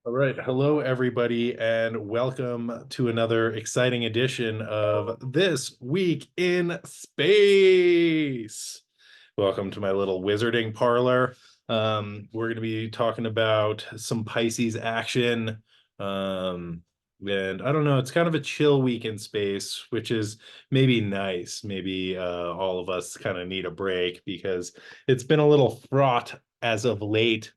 All right. Hello, everybody, and welcome to another exciting edition of This Week in Space. Welcome to my little wizarding parlor. We're going to be talking about some Pisces action. And I don't know, it's kind of a chill week in space, which is maybe nice. Maybe all of us kind of need a break because it's been a little fraught as of late.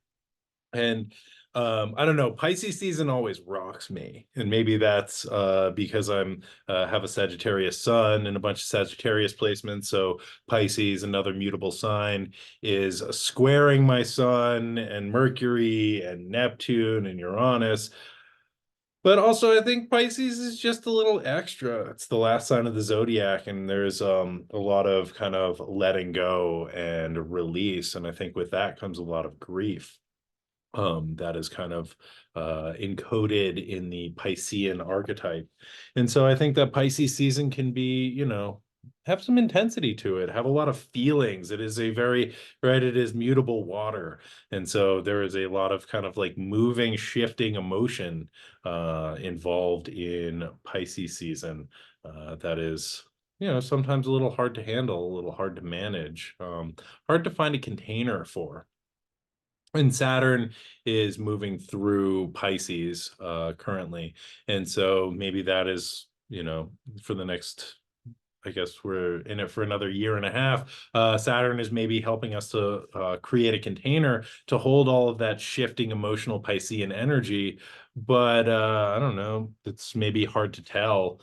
And I don't know, Pisces season always rocks me. And maybe that's because I'm have a Sagittarius sun and a bunch of Sagittarius placements. So Pisces, another mutable sign, is squaring my sun and Mercury and Neptune and Uranus. But also, I think Pisces is just a little extra. It's the last sign of the zodiac, and there's a lot of kind of letting go and release. And I think with that comes a lot of grief that is kind of encoded in the Piscean archetype. And so I think that Pisces season can be, have some intensity to it, have a lot of feelings. It is a very, right, it is mutable water. And so there is a lot of kind of like moving, shifting emotion involved in Pisces season that is, sometimes a little hard to handle, a little hard to manage, hard to find a container for. And Saturn is moving through Pisces currently. And so maybe that is, for the next, I guess we're in it for another year and a half. Saturn is maybe helping us to create a container to hold all of that shifting emotional Piscean energy. But I don't know, it's maybe hard to tell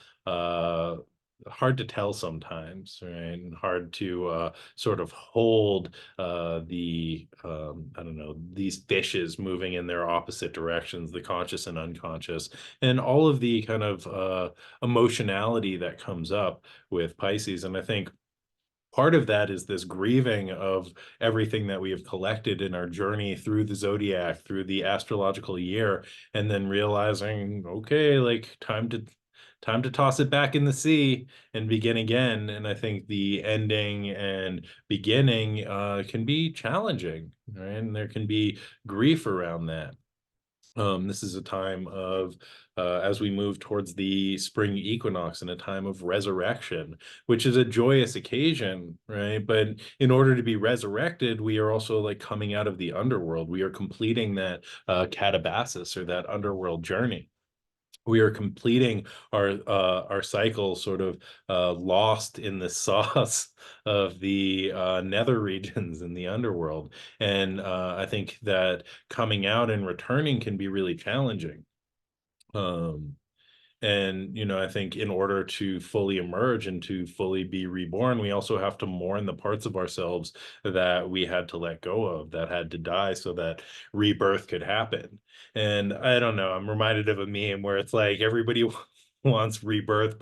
sometimes, right? And hard to sort of hold I don't know, these fishes moving in their opposite directions, the conscious and unconscious, and all of the kind of emotionality that comes up with Pisces. And I think part of that is this grieving of everything that we have collected in our journey through the zodiac, through the astrological year, and then realizing, okay, like time to toss it back in the sea and begin again. And I think the ending and beginning can be challenging, right? And there can be grief around that. This is a time of, as we move towards the spring equinox, and a time of resurrection, which is a joyous occasion, right? But in order to be resurrected, we are also like coming out of the underworld. We are completing that catabasis, or that underworld journey. We are completing our cycle, sort of lost in the sauce of the nether regions in the underworld. And I think that coming out and returning can be really challenging. Um, and, I think in order to fully emerge and to fully be reborn, we also have to mourn the parts of ourselves that we had to let go of, that had to die so that rebirth could happen. And I don't know, I'm reminded of a meme where it's like everybody wants rebirth,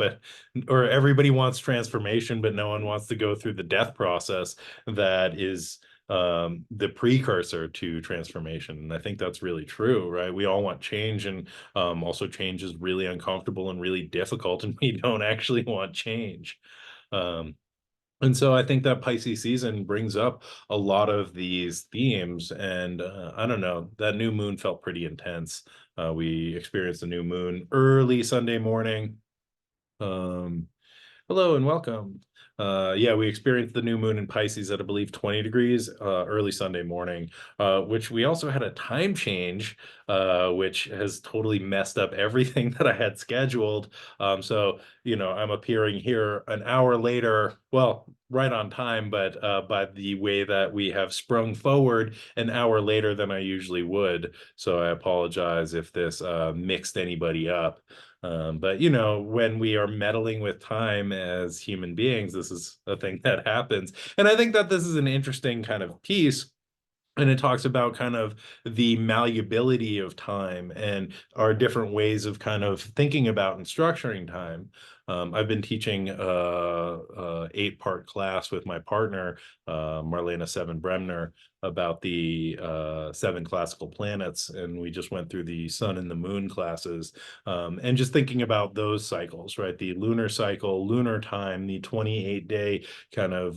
or everybody wants transformation, but no one wants to go through the death process that is the precursor to transformation. And I think that's really true, right? We all want change, and also, change is really uncomfortable and really difficult, and we don't actually want change. Um, and so I think that Pisces season brings up a lot of these themes. And I don't know, that new moon felt pretty intense. We experienced the new moon early Sunday morning. Um, Hello and welcome. Yeah, we experienced the new moon in Pisces at, I believe, 20 degrees early Sunday morning, which we also had a time change, which has totally messed up everything that I had scheduled. So, I'm appearing here an hour later, well, right on time, but by the way that we have sprung forward an hour later than I usually would. So I apologize if this mixed anybody up. But when we are meddling with time as human beings, this is a thing that happens. And I think that this is an interesting kind of piece. And it talks about kind of the malleability of time and our different ways of kind of thinking about and structuring time. I've been teaching a 8-part class with my partner, Marlena Seven Bremner, about the 7 classical planets, and we just went through the sun and the moon classes, and just thinking about those cycles, right? The lunar cycle, lunar time, the 28-day kind of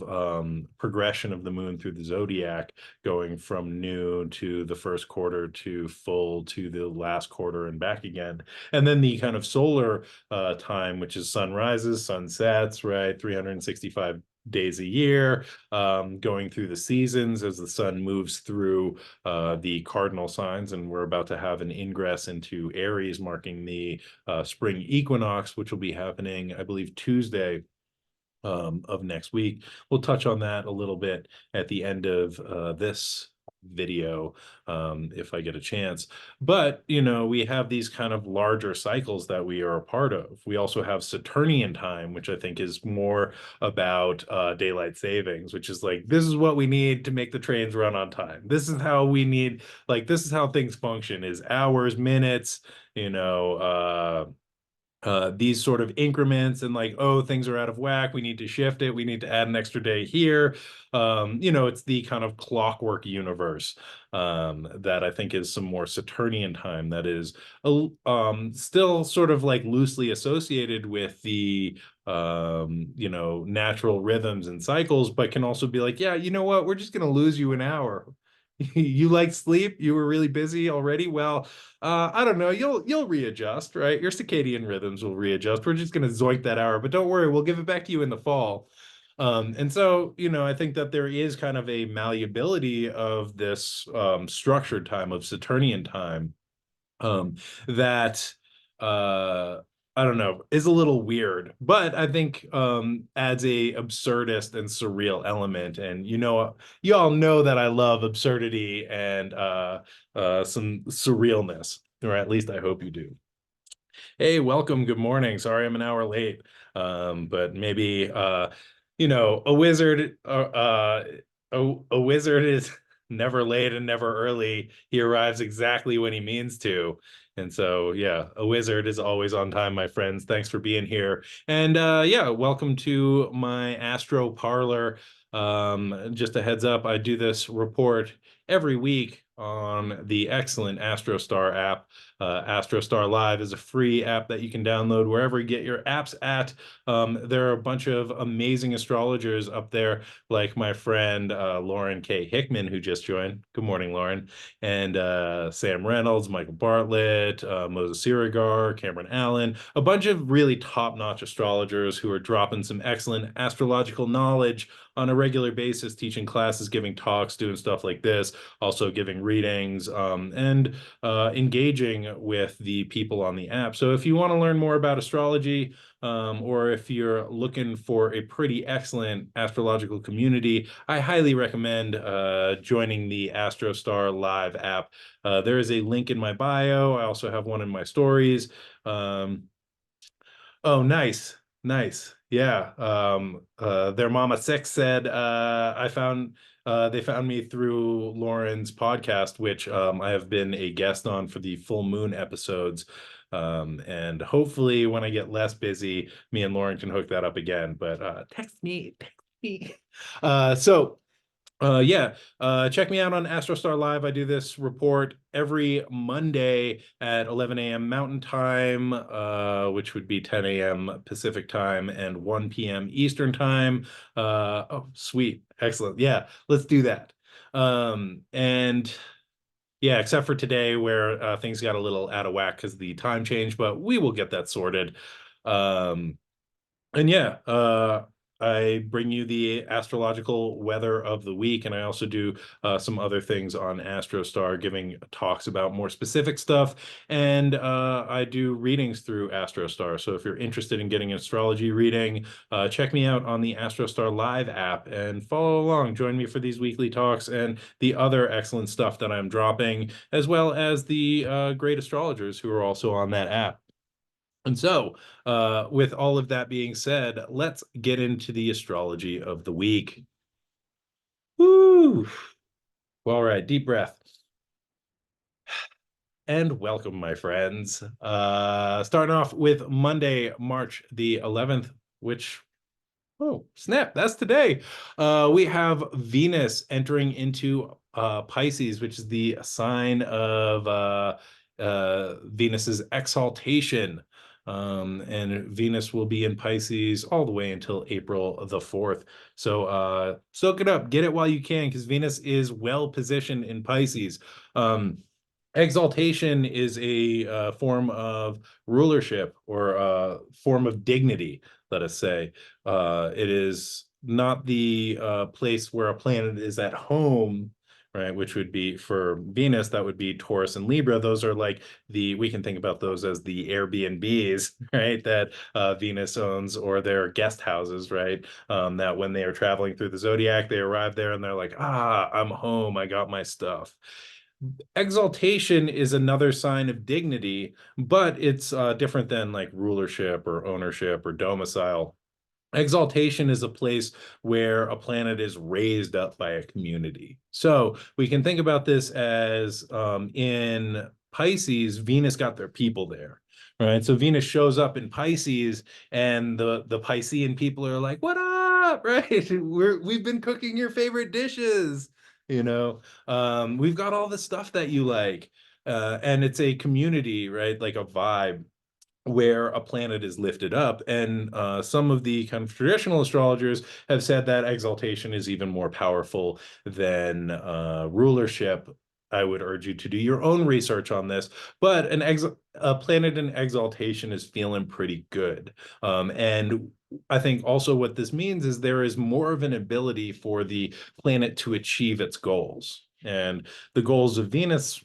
progression of the moon through the zodiac, going from new to the first quarter to full to the last quarter and back again. And then the kind of solar time, which is sun rises, sun sets, right? 365 days a year, going through the seasons as the sun moves through the cardinal signs. And we're about to have an ingress into Aries, marking the spring equinox, which will be happening, I believe, Tuesday of next week. We'll touch on that a little bit at the end of this video if I get a chance. But, you know, we have these kind of larger cycles that we are a part of. We also have Saturnian time, which I think is more about daylight savings, which is like, this is what we need to make the trains run on time. This is how we need, like, this is how things function, is hours, minutes, you know, these sort of increments, and like, oh, things are out of whack, we need to shift it, we need to add an extra day here. You know, it's the kind of clockwork universe that I think is some more Saturnian time that is still sort of like loosely associated with the you know, natural rhythms and cycles, but can also be like, yeah, you know what, we're just going to lose you an hour. You like sleep, you were really busy already, well, I don't know, you'll readjust, right? Your circadian rhythms will readjust. We're just going to zoink that hour, but don't worry, we'll give it back to you in the fall. And so, you know, I think that there is kind of a malleability of this structured time, of Saturnian time, that I don't know, is a little weird, but I think adds a absurdist and surreal element. And you know, you all know that I love absurdity and some surrealness, or at least I hope you do. Hey, welcome. Good morning. Sorry I'm an hour late. But maybe you know, a wizard is never late and never early. He arrives exactly when he means to. And so, yeah, a wizard is always on time, my friends. Thanks for being here. And yeah, welcome to my Astro Parlor. Just a heads up, I do this report every week on the excellent AstroStar app. AstroStar Live is a free app that you can download wherever you get your apps at. There are a bunch of amazing astrologers up there, like my friend Lauren K. Hickman, who just joined. Good morning, Lauren. And Sam Reynolds, Michael Bartlett, Moses Sirigar, Cameron Allen, a bunch of really top-notch astrologers who are dropping some excellent astrological knowledge on a regular basis, teaching classes, giving talks, doing stuff like this, also giving readings, and engaging with the people on the app. So if you want to learn more about astrology, or if you're looking for a pretty excellent astrological community, I highly recommend joining the AstroStar Live app. There is a link in my bio. I also have one in my stories. Oh, nice. Nice. Yeah. Their Mama Six said they found me through Lauren's podcast, which I have been a guest on for the full moon episodes. And hopefully when I get less busy, me and Lauren can hook that up again. But text me, text me. So yeah, check me out on AstroStar Live. I do this report every Monday at 11 a.m. Mountain Time, which would be 10 a.m. Pacific Time and 1 p.m. Eastern Time. Oh, sweet. Excellent. Yeah, let's do that. And yeah, except for today where things got a little out of whack because of the time change, but we will get that sorted. Um, and yeah, I bring you the astrological weather of the week, and I also do some other things on AstroStar, giving talks about more specific stuff, and I do readings through AstroStar. So if you're interested in getting an astrology reading, check me out on the AstroStar Live app and follow along. Join me for these weekly talks and the other excellent stuff that I'm dropping, as well as the great astrologers who are also on that app. And so, with all of that being said, let's get into the astrology of the week. Woo! All right, deep breath. And welcome, my friends. Starting off with Monday, March the 11th, which, oh, snap, that's today. We have Venus entering into Pisces, which is the sign of Venus's exaltation. And Venus will be in Pisces all the way until April the 4th. So soak it up, get it while you can, because Venus is well positioned in Pisces. Exaltation is a form of rulership or a form of dignity, let us say. It is not the place where a planet is at home, right? Which would be for Venus, that would be Taurus and Libra. Those are like we can think about those as the Airbnbs, right? That Venus owns, or their guest houses, right? That when they are traveling through the zodiac, they arrive there and they're like, ah, I'm home. I got my stuff. Exaltation is another sign of dignity, but it's different than like rulership or ownership or domicile. Exaltation is a place where a planet is raised up by a community. So we can think about this as in Pisces, Venus got their people there, right? So Venus shows up in Pisces, and the Piscean people are like, "What up?" Right? We've been cooking your favorite dishes, you know. We've got all the stuff that you like, and it's a community, right? Like a vibe where a planet is lifted up. And some of the kind of traditional astrologers have said that exaltation is even more powerful than rulership. I would urge you to do your own research on this, but a planet in exaltation is feeling pretty good. And I think also what this means is there is more of an ability for the planet to achieve its goals. And the goals of Venus,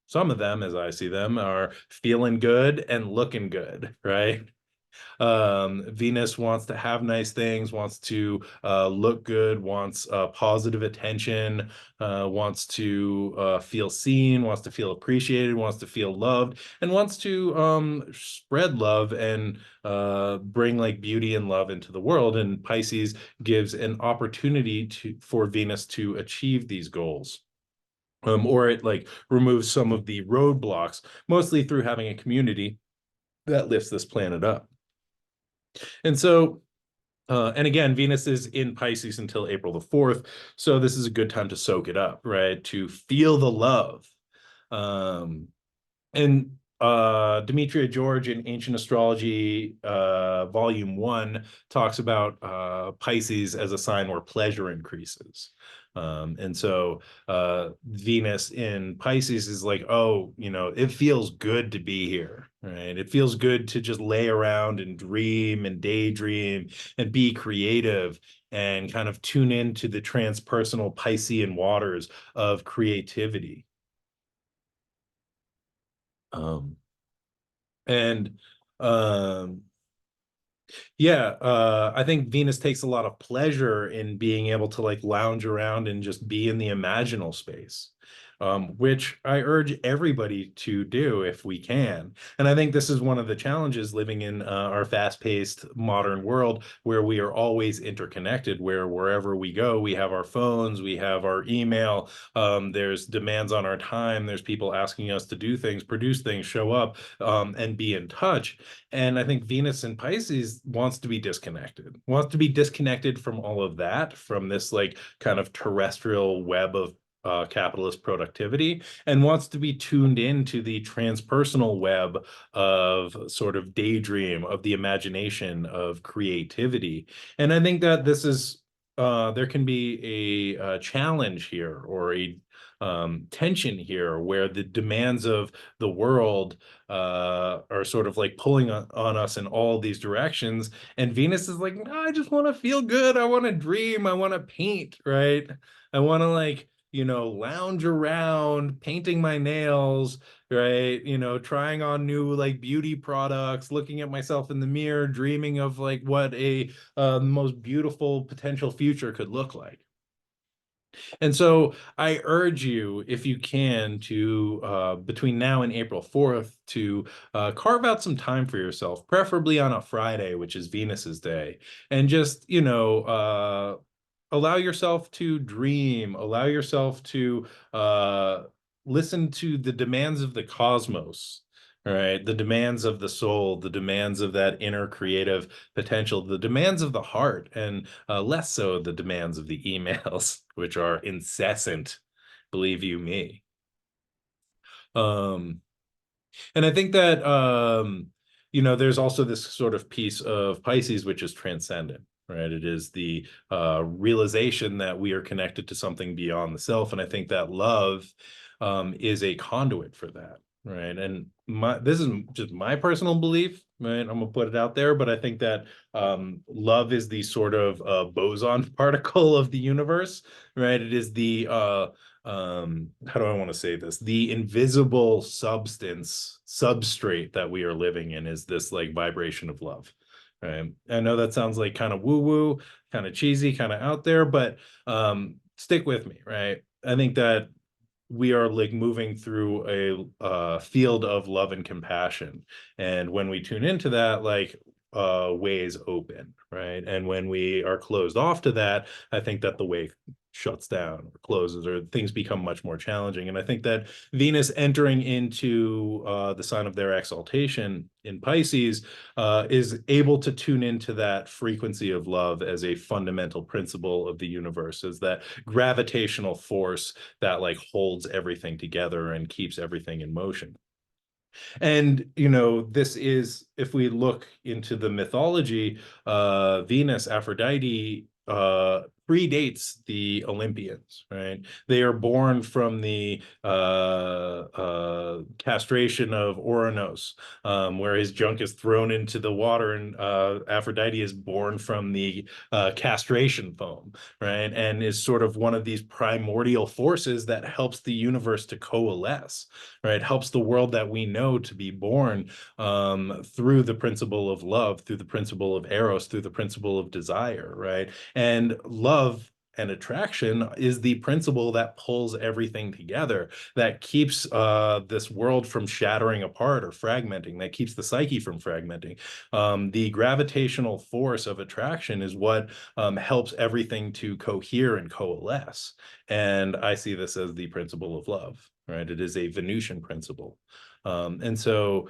some of them, as I see them, are feeling good and looking good, right? Venus wants to have nice things, wants to look good, wants positive attention, wants to feel seen, wants to feel appreciated, wants to feel loved, and wants to spread love and bring like beauty and love into the world. And Pisces gives an opportunity for Venus to achieve these goals. Or it like removes some of the roadblocks, mostly through having a community that lifts this planet up. And so, and again, Venus is in Pisces until April the 4th. So this is a good time to soak it up, right? To feel the love. Um, and Demetria George in Ancient Astrology, Volume 1, talks about Pisces as a sign where pleasure increases. And so Venus in Pisces is like, oh, it feels good to be here, right? It feels good to just lay around and dream and daydream and be creative and kind of tune into the transpersonal Piscean waters of creativity. Um, and um, Yeah, I think Venus takes a lot of pleasure in being able to like lounge around and just be in the imaginal space, which I urge everybody to do if we can. And I think this is one of the challenges living in our fast-paced modern world where we are always interconnected, where wherever we go, we have our phones, we have our email, there's demands on our time, there's people asking us to do things, produce things, show up, and be in touch. And I think Venus in Pisces wants to be disconnected from all of that, from this like kind of terrestrial web of capitalist productivity, and wants to be tuned into the transpersonal web of sort of daydream, of the imagination, of creativity. And I think that this is there can be a challenge here, or a tension here, where the demands of the world are sort of like pulling on us in all these directions. And Venus is like, no, I just want to feel good. I want to dream. I want to paint, right? I want to like, lounge around, painting my nails, right? Trying on new like beauty products, looking at myself in the mirror, dreaming of like what a most beautiful potential future could look like. And so I urge you, if you can, to between now and April 4th, to carve out some time for yourself, preferably on a Friday, which is Venus's day, and just, allow yourself to dream, allow yourself to listen to the demands of the cosmos. All right, the demands of the soul, the demands of that inner creative potential, the demands of the heart, and less so the demands of the emails, which are incessant, believe you me. Um, and I think that there's also this sort of piece of Pisces which is transcendent, right? It is the realization that we are connected to something beyond the self, and I think that love is a conduit for that, right? And this is just my personal belief, right? I'm gonna put it out there, but I think that love is the sort of boson particle of the universe, right? It is the how do I want to say this, the invisible substrate that we are living in is this like vibration of love, right? I know that sounds like kind of woo woo, kind of cheesy, kind of out there, but stick with me, right? I think that we are like moving through a field of love and compassion, and when we tune into that, like ways open, right? And when we are closed off to that, I think that the way shuts down or closes, or things become much more challenging. And I think that Venus entering into the sign of their exaltation in Pisces is able to tune into that frequency of love as a fundamental principle of the universe, as that gravitational force that like holds everything together and keeps everything in motion. And this is, if we look into the mythology, Venus, Aphrodite, predates the Olympians, right? They are born from the castration of Ouranos, where his junk is thrown into the water, and Aphrodite is born from the castration foam, right? And is sort of one of these primordial forces that helps the universe to coalesce, right? Helps the world that we know to be born through the principle of love, through the principle of eros, through the principle of desire, right? And love and attraction is the principle that pulls everything together, that keeps this world from shattering apart or fragmenting, that keeps the psyche from fragmenting. The gravitational force of attraction is what helps everything to cohere and coalesce. And I see this as the principle of love, right? It is a Venusian principle. And so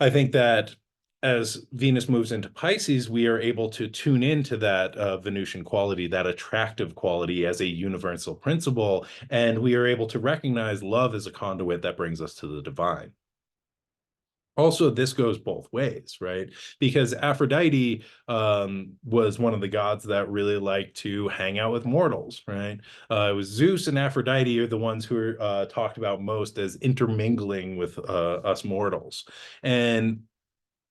I think that as Venus moves into Pisces, we are able to tune into that Venusian quality, that attractive quality as a universal principle, and we are able to recognize love as a conduit that brings us to the divine. Also, this goes both ways, right? Because Aphrodite was one of the gods that really liked to hang out with mortals, right? It was Zeus and Aphrodite are the ones who are talked about most as intermingling with us mortals. And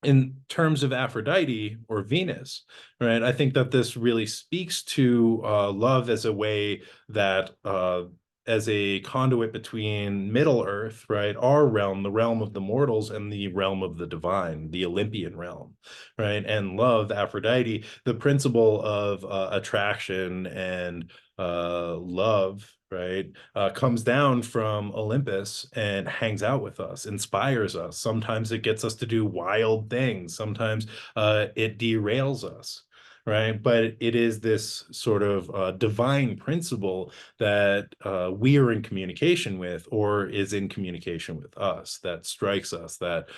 in terms of Aphrodite or Venus, right? I think that this really speaks to love as a way that, as a conduit between Middle Earth, right? Our realm, the realm of the mortals, and the realm of the divine, the Olympian realm, right? And love, Aphrodite, the principle of attraction and love, right, comes down from Olympus and hangs out with us, inspires us. Sometimes it gets us to do wild things. Sometimes it derails us, right? But it is this sort of divine principle that we are in communication with, or is in communication with us, that strikes us, that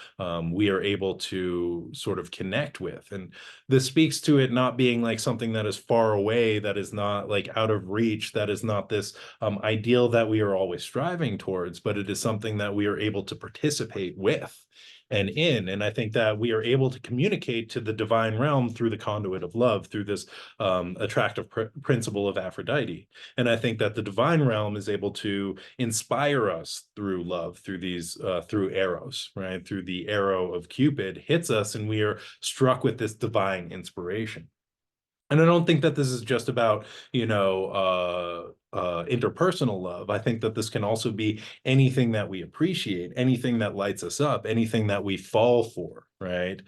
we are able to sort of connect with. And this speaks to it not being like something that is far away, that is not like out of reach, that is not this ideal that we are always striving towards, but it is something that we are able to participate with and in. And I think that we are able to communicate to the divine realm through the conduit of love, through this attractive principle of Aphrodite. And I think that the divine realm is able to inspire us through love, through these, through Eros, right? Through the arrow of Cupid hits us, and we are struck with this divine inspiration. And I don't think that this is just about, interpersonal love. I think that this can also be anything that we appreciate, anything that lights us up, anything that we fall for, right?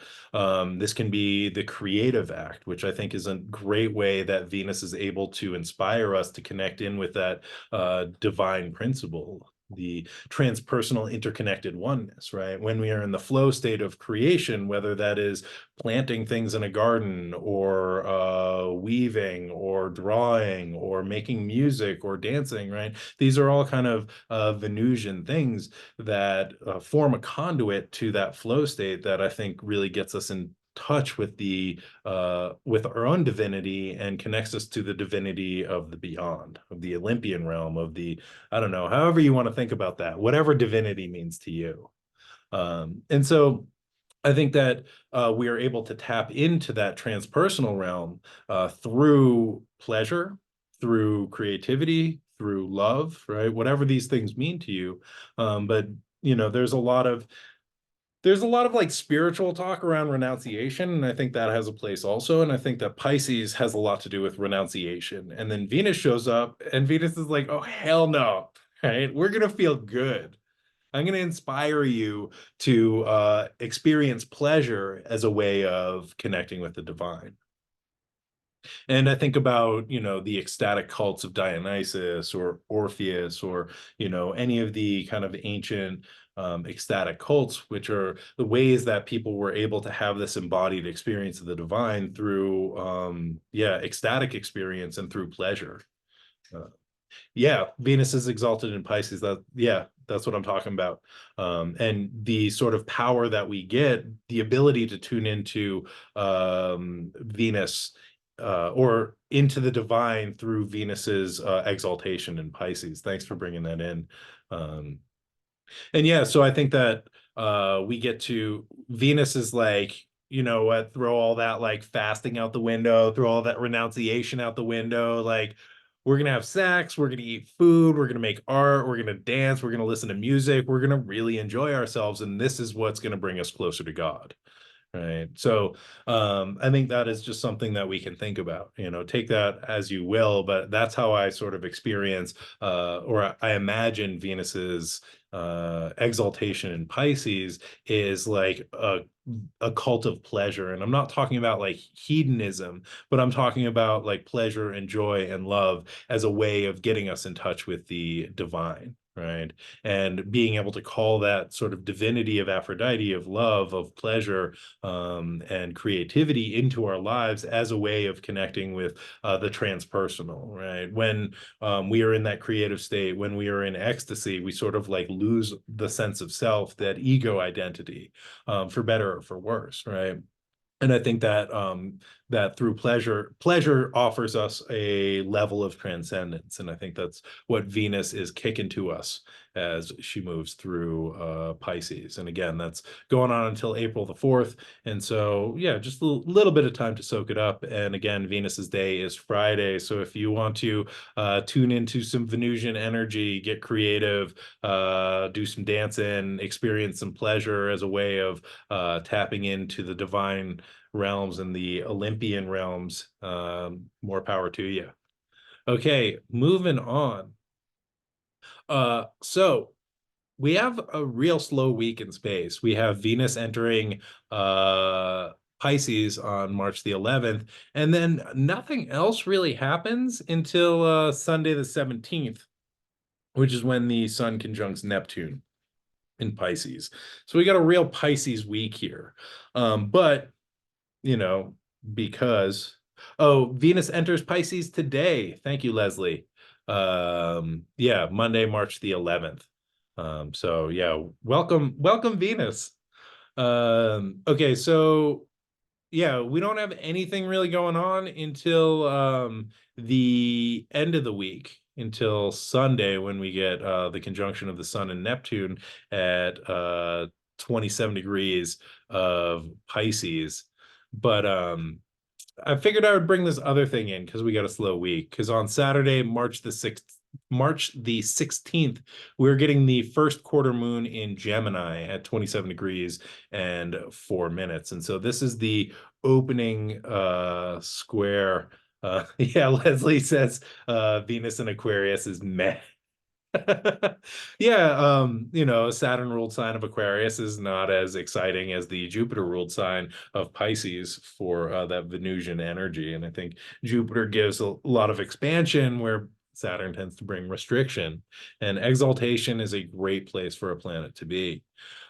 This can be the creative act, which I think is a great way that Venus is able to inspire us to connect in with that divine principle, the transpersonal interconnected oneness, right? When we are in the flow state of creation, whether that is planting things in a garden, or weaving, or drawing, or making music, or dancing, right? These are all kind of Venusian things that form a conduit to that flow state that I think really gets us in touch with our own divinity and connects us to the divinity of the beyond, of the Olympian realm, of the, I don't know, however you want to think about that, whatever divinity means to you. And so I think that we are able to tap into that transpersonal realm through pleasure, through creativity, through love, right? Whatever these things mean to you. But you know, there's a lot of like spiritual talk around renunciation, and I think that has a place also. And I think that Pisces has a lot to do with renunciation. And then Venus shows up, and Venus is like, "Oh hell no!" Right? We're gonna feel good. I'm going to inspire you to experience pleasure as a way of connecting with the divine. And I think about, you know, the ecstatic cults of Dionysus or Orpheus or, you know, any of the kind of ancient ecstatic cults, which are the ways that people were able to have this embodied experience of the divine through, yeah, ecstatic experience and through pleasure. Uh, yeah, Venus is exalted in Pisces. That, yeah, that's what I'm talking about. And the sort of power that we get, the ability to tune into Venus or into the divine through Venus's exaltation in Pisces. Thanks for bringing that in. Um, and yeah, so I think that we get to Venus is like, you know what, throw all that like fasting out the window, throw all that renunciation out the window. Like, we're gonna have sex, we're gonna eat food, we're gonna make art, we're gonna dance, we're gonna listen to music, we're gonna really enjoy ourselves, and this is what's gonna bring us closer to God. Right. So I think that is just something that we can think about, you know, take that as you will, but that's how I sort of experience or I imagine Venus's exaltation in Pisces is like a cult of pleasure. And I'm not talking about like hedonism, but I'm talking about like pleasure and joy and love as a way of getting us in touch with the divine. Right. And being able to call that sort of divinity of Aphrodite, of love, of pleasure, and creativity into our lives as a way of connecting with the transpersonal, right? When we are in that creative state, when we are in ecstasy, we sort of like lose the sense of self, that ego identity, for better or for worse, right? And I think that that through pleasure offers us a level of transcendence, and I think that's what Venus is kicking to us as she moves through Pisces. And again, that's going on until April the 4th, and so yeah, just a little bit of time to soak it up. And again, Venus's day is Friday, so if you want to tune into some Venusian energy, get creative, do some dancing, experience some pleasure as a way of tapping into the divine realms and the Olympian realms, more power to you. Okay, moving on. So we have a real slow week in space. We have Venus entering Pisces on March the 11th, and then nothing else really happens until Sunday the 17th, which is when the sun conjuncts Neptune in Pisces. So we got a real Pisces week here. But you know, because Venus enters Pisces today. Thank you, Leslie. Yeah, Monday, March the 11th. So yeah, welcome Venus. Okay, so yeah, we don't have anything really going on until the end of the week, until Sunday when we get the conjunction of the Sun and Neptune at 27 degrees of Pisces. But I figured I would bring this other thing in because we got a slow week. Because on Saturday, March the 16th, we're getting the first quarter moon in Gemini at 27 degrees and 4 minutes. And so this is the opening square. Yeah, Leslie says Venus in Aquarius is meh. Yeah, you know, Saturn ruled sign of Aquarius is not as exciting as the Jupiter ruled sign of Pisces for that Venusian energy. And I think Jupiter gives a lot of expansion where Saturn tends to bring restriction. And exaltation is a great place for a planet to be.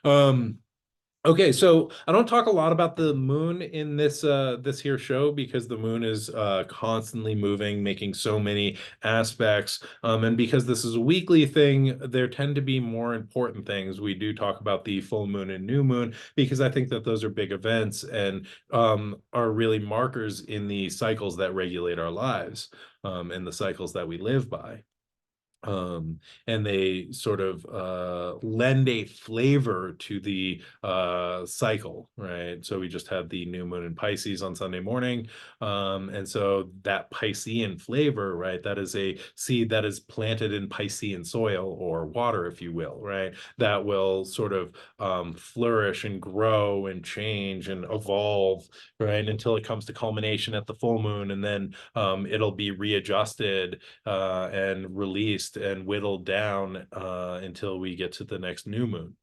Um, Okay, so I don't talk a lot about the moon in this here show because the moon is constantly moving, making so many aspects. And because this is a weekly thing, there tend to be more important things. We do talk about the full moon and new moon because I think that those are big events and are really markers in the cycles that regulate our lives, and the cycles that we live by. And they sort of lend a flavor to the cycle, right? So we just had the new moon in Pisces on Sunday morning, and so that Piscean flavor, right, that is a seed that is planted in Piscean soil or water, if you will, right, that will sort of flourish and grow and change and evolve, right, until it comes to culmination at the full moon, and then it'll be readjusted and released and whittled down until we get to the next new moon.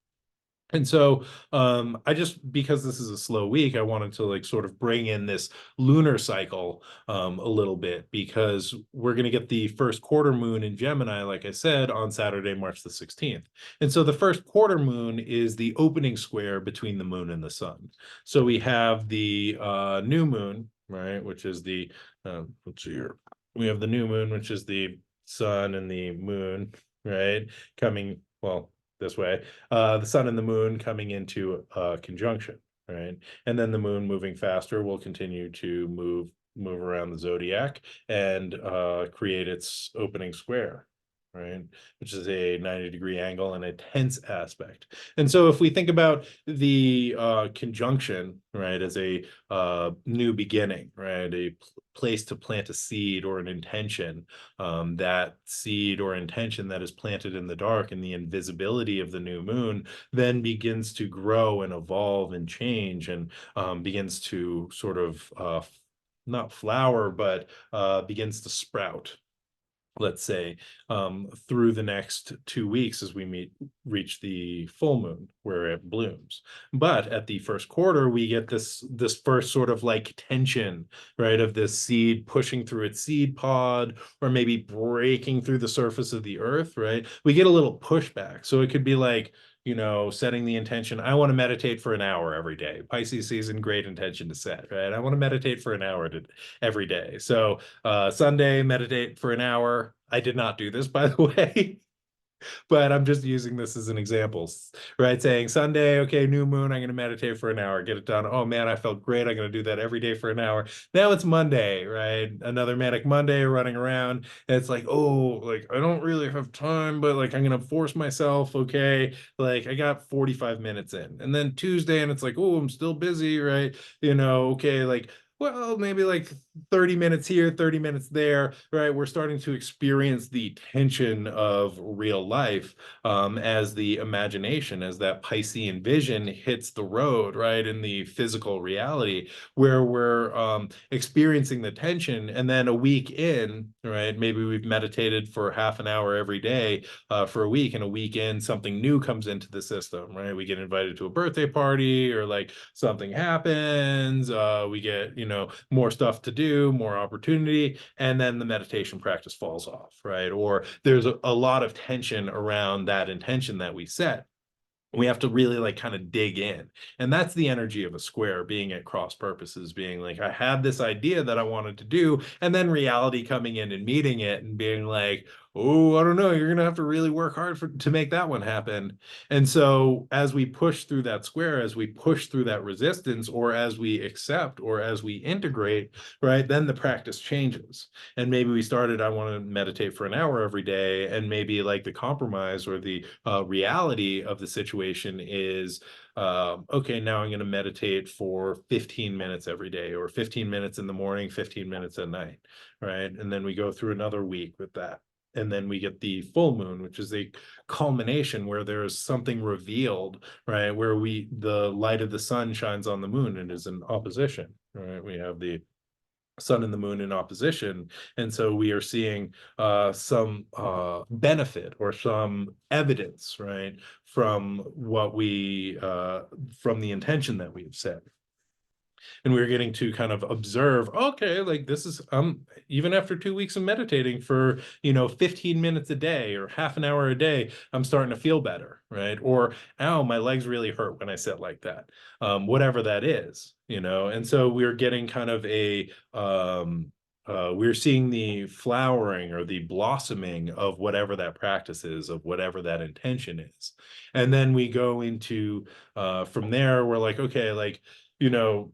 And so I just, because this is a slow week, I wanted to like sort of bring in this lunar cycle a little bit because we're going to get the first quarter moon in Gemini, like I said, on Saturday, March the 16th. And so the first quarter moon is the opening square between the moon and the sun. So we have the new moon, right, which is the, let's see here. We have the new moon, which is the sun and the moon, right, coming, well, this way, the sun and the moon coming into conjunction, right? And then the moon moving faster will continue to move around the zodiac and create its opening square, right? Which is a 90-degree angle and a tense aspect. And so if we think about the conjunction, right, as a new beginning, right, a place to plant a seed or an intention, that seed or intention that is planted in the dark and the invisibility of the new moon then begins to grow and evolve and change and begins to sort of not flower, but begins to sprout, let's say, through the next 2 weeks as we reach the full moon where it blooms. But at the first quarter, we get this first sort of like tension, right, of this seed pushing through its seed pod or maybe breaking through the surface of the earth, right? We get a little pushback. So it could be like, setting the intention. I want to meditate for an hour every day. Pisces season, great intention to set, right? I want to meditate for an hour every day. So Sunday, meditate for an hour. I did not do this, by the way, but I'm just using this as an example, right? Saying Sunday, okay, new moon, I'm going to meditate for an hour, get it done. Oh man, I felt great. I'm going to do that every day for an hour. Now it's Monday, right? Another manic Monday running around. And it's like, oh, like I don't really have time, but like I'm going to force myself. Okay. Like I got 45 minutes in. And then Tuesday, and it's like, oh, I'm still busy, right? Okay, like, well, maybe like 30 minutes here, 30 minutes there, right? We're starting to experience the tension of real life as the imagination, as that Piscean vision hits the road, right? In the physical reality where we're experiencing the tension. And then a week in, right? Maybe we've meditated for half an hour every day for a week, and a week in, something new comes into the system, right? We get invited to a birthday party or like something happens. We get, more stuff to do, more opportunity, and then the meditation practice falls off, right? Or there's a lot of tension around that intention that we set. We have to really like kind of dig in, and that's the energy of a square being at cross purposes, being like, I had this idea that I wanted to do, and then reality coming in and meeting it and being like, oh, I don't know, you're gonna have to really work hard to make that one happen. And so as we push through that square, as we push through that resistance, or as we accept or as we integrate, right, then the practice changes. And maybe we started, I want to meditate for an hour every day, and maybe like the compromise or the reality of the situation is, okay, now I'm going to meditate for 15 minutes every day, or 15 minutes in the morning, 15 minutes at night, right? And then we go through another week with that. And then we get the full moon, which is a culmination where there is something revealed, right? Where the light of the sun shines on the moon and is in opposition, right? We have the sun and the moon in opposition, and so we are seeing some benefit or some evidence, right, from what we from the intention that we've set. And we were getting to kind of observe, okay, like this is even after 2 weeks of meditating for 15 minutes a day or half an hour a day, I'm starting to feel better, right? Or ow, my legs really hurt when I sit like that. Whatever that is, and so we're getting kind of a we're seeing the flowering or the blossoming of whatever that practice is, of whatever that intention is. And then we go into from there, we're like, okay, like,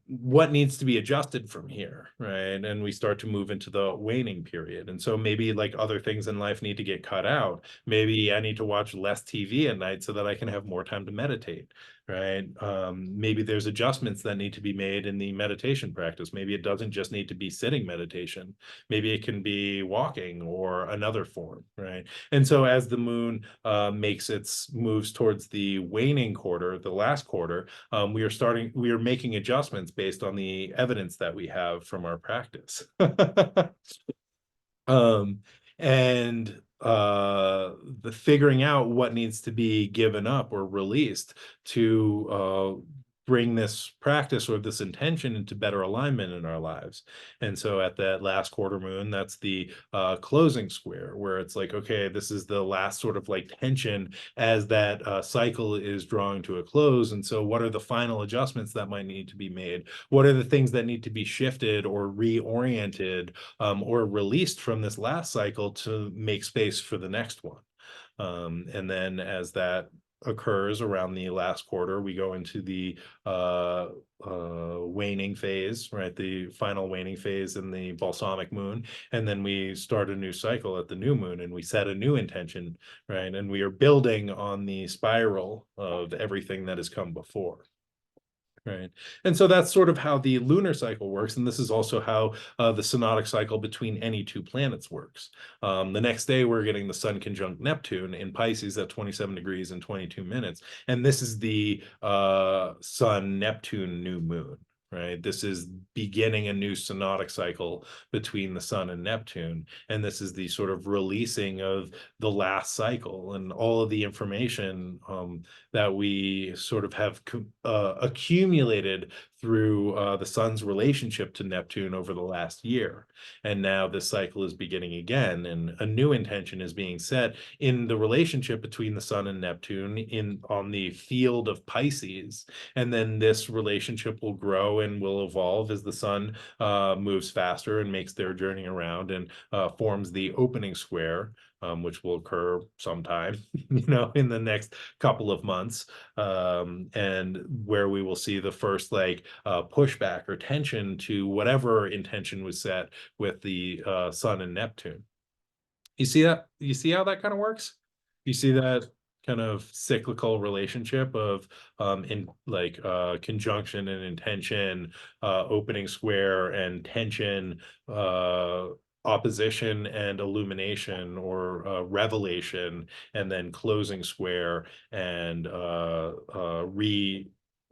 what needs to be adjusted from here, right? And we start to move into the waning period. And so maybe like other things in life need to get cut out. Maybe I need to watch less TV at night so that I can have more time to meditate, right? Maybe there's adjustments that need to be made in the meditation practice. Maybe it doesn't just need to be sitting meditation. Maybe it can be walking or another form, right? And so as the moon makes its moves towards the waning quarter, the last quarter, we are making adjustments based on the evidence that we have from our practice. um and the figuring out what needs to be given up or released to bring this practice or this intention into better alignment in our lives. And so at that last quarter moon, that's the closing square, where it's like, okay, this is the last sort of like tension as that cycle is drawing to a close. And so what are the final adjustments that might need to be made? What are the things that need to be shifted or reoriented or released from this last cycle to make space for the next one? And then as that occurs around the last quarter, we go into the waning phase, right? The final waning phase in the balsamic moon. And then we start a new cycle at the new moon and we set a new intention, right? And we are building on the spiral of everything that has come before. Right. And so that's sort of how the lunar cycle works. And this is also how the synodic cycle between any two planets works. The next day, we're getting the Sun conjunct Neptune in Pisces at 27 degrees and 22 minutes. And this is the Sun Neptune new moon. Right. This is beginning a new synodic cycle between the Sun and Neptune. And this is the sort of releasing of the last cycle and all of the information that we sort of have accumulated through the Sun's relationship to Neptune over the last year. And now this cycle is beginning again, and a new intention is being set in the relationship between the Sun and Neptune on the field of Pisces. And then this relationship will grow and will evolve as the Sun moves faster and makes their journey around and forms the opening square, which will occur sometime, in the next couple of months, and where we will see the first like pushback or tension to whatever intention was set with the Sun and Neptune. You see that? You see how that kind of works? You see that kind of cyclical relationship of in like conjunction and intention, opening square and tension, opposition and illumination or revelation, and then closing square and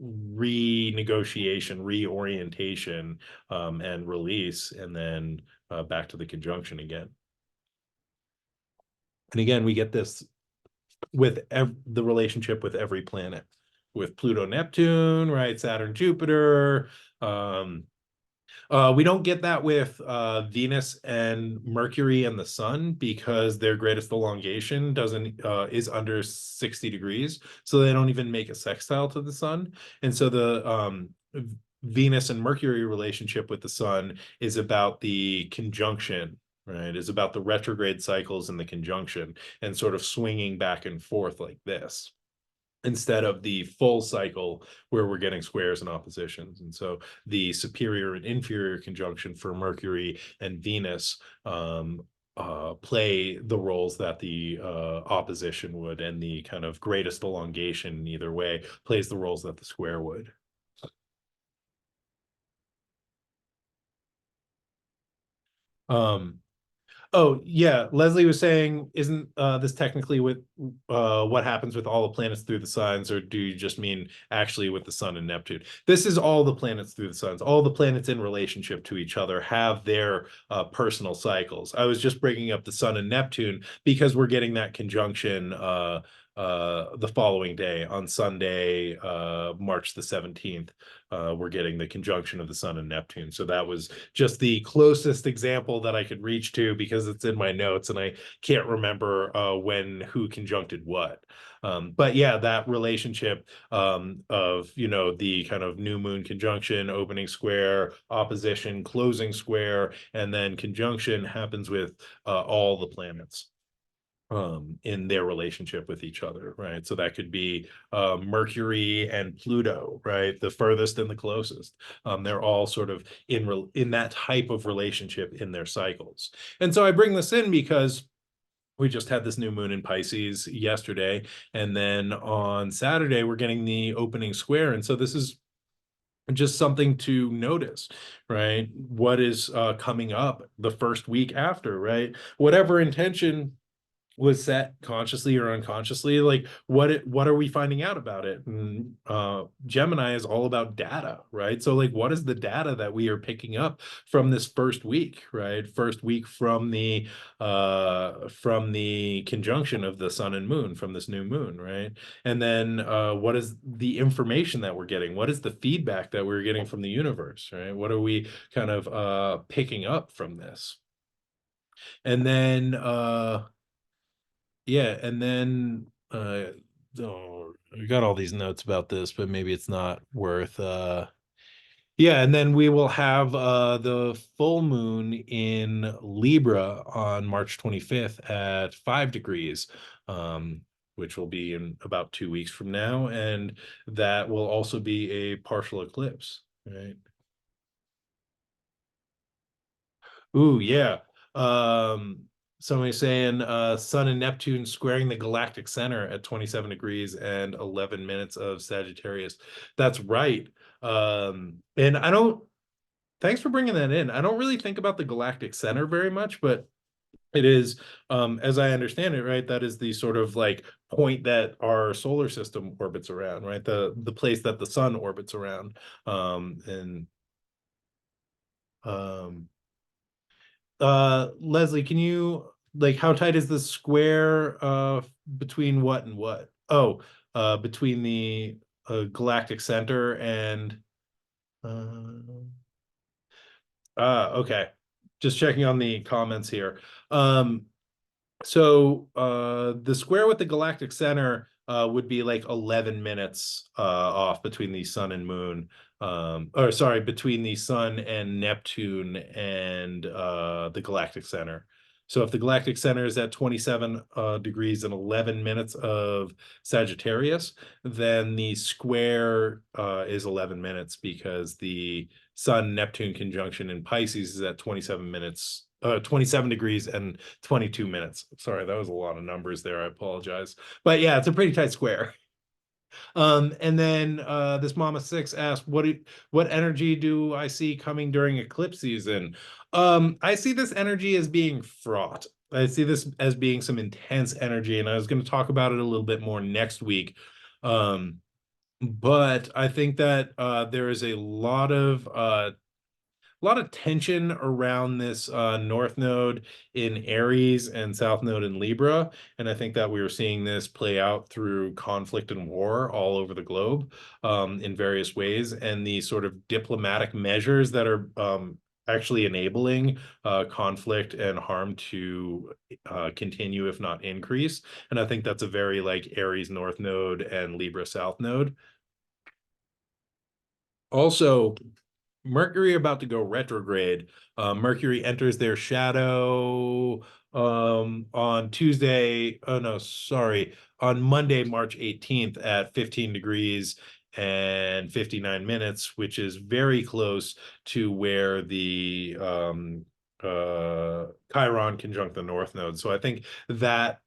renegotiation, reorientation, and release, and then back to the conjunction again. And again, we get this with the relationship with every planet, with Pluto, Neptune, right? Saturn, Jupiter. We don't get that with Venus and Mercury and the Sun because their greatest elongation is under 60 degrees, so they don't even make a sextile to the Sun. And so the Venus and Mercury relationship with the Sun is about the conjunction, right? Is about the retrograde cycles and the conjunction and sort of swinging back and forth like this, instead of the full cycle where we're getting squares and oppositions. And so the superior and inferior conjunction for Mercury and Venus play the roles that the opposition would, and the kind of greatest elongation in either way plays the roles that the square would. Oh, yeah. Leslie was saying, isn't this technically what happens with all the planets through the signs, or do you just mean actually with the Sun and Neptune? This is all the planets through the signs. All the planets in relationship to each other have their personal cycles. I was just bringing up the Sun and Neptune because we're getting that conjunction the following day on Sunday, March the 17th, we're getting the conjunction of the Sun and Neptune. So that was just the closest example that I could reach to because it's in my notes and I can't remember when who conjuncted what. But yeah, that relationship of, the kind of new moon conjunction, opening square, opposition, closing square, and then conjunction happens with all the planets in their relationship with each other, right? So that could be Mercury and Pluto, right? The furthest and the closest. They're all sort of in that type of relationship in their cycles. And so I bring this in because we just had this new moon in Pisces yesterday, and then on Saturday we're getting the opening square. And so this is just something to notice, right? What is coming up the first week after, right? Whatever intention was set consciously or unconsciously, like what are we finding out about it? And Gemini is all about data, right? So like what is the data that we are picking up from this first week, right? First week from the conjunction of the sun and moon, from this new moon, right? And then what is the information that we're getting? What is the feedback that we're getting from the universe, right? What are we kind of picking up from this? And then yeah, and then oh, I got all these notes about this, but maybe it's not worth yeah, and then we will have the full moon in Libra on March 25th at 5 degrees, which will be in about 2 weeks from now, and that will also be a partial eclipse, right? Ooh, yeah. Um, Somebody saying Sun and Neptune squaring the galactic center at 27 degrees and 11 minutes of Sagittarius. That's right. And I don't, thanks for bringing that in. I don't really think about the galactic center very much, but it is, as I understand it, right, that is the sort of like point that our solar system orbits around, right? The place that the sun orbits around. And um Leslie, can you like how tight is the square between what and what? Oh, between the galactic center and uh okay. Just checking on the comments here. Um so the square with the galactic center would be like 11 minutes off between the sun and moon. Or sorry, between the sun and Neptune and the galactic center. So if the galactic center is at 27 degrees and 11 minutes of Sagittarius, then the square is 11 minutes because the Sun Neptune conjunction in Pisces is at 27 minutes, 27 degrees and 22 minutes. Sorry, that was a lot of numbers there. I apologize. But yeah, it's a pretty tight square. And then this Mama Six asked, what energy do I see coming during eclipse season? I see this energy as being fraught. I see this as being some intense energy, and I was going to talk about it a little bit more next week. Um, but I think that there is a lot of tension around this North Node in Aries and South Node in Libra. And I think that we are seeing this play out through conflict and war all over the globe in various ways. And the sort of diplomatic measures that are actually enabling conflict and harm to continue, if not increase. And I think that's a very like Aries North Node and Libra South Node. Also, Mercury about to go retrograde. Mercury enters their shadow on Tuesday. Oh no, sorry, on Monday, March 18th at 15 degrees and 59 minutes, which is very close to where the Chiron conjunct the North Node. So I think that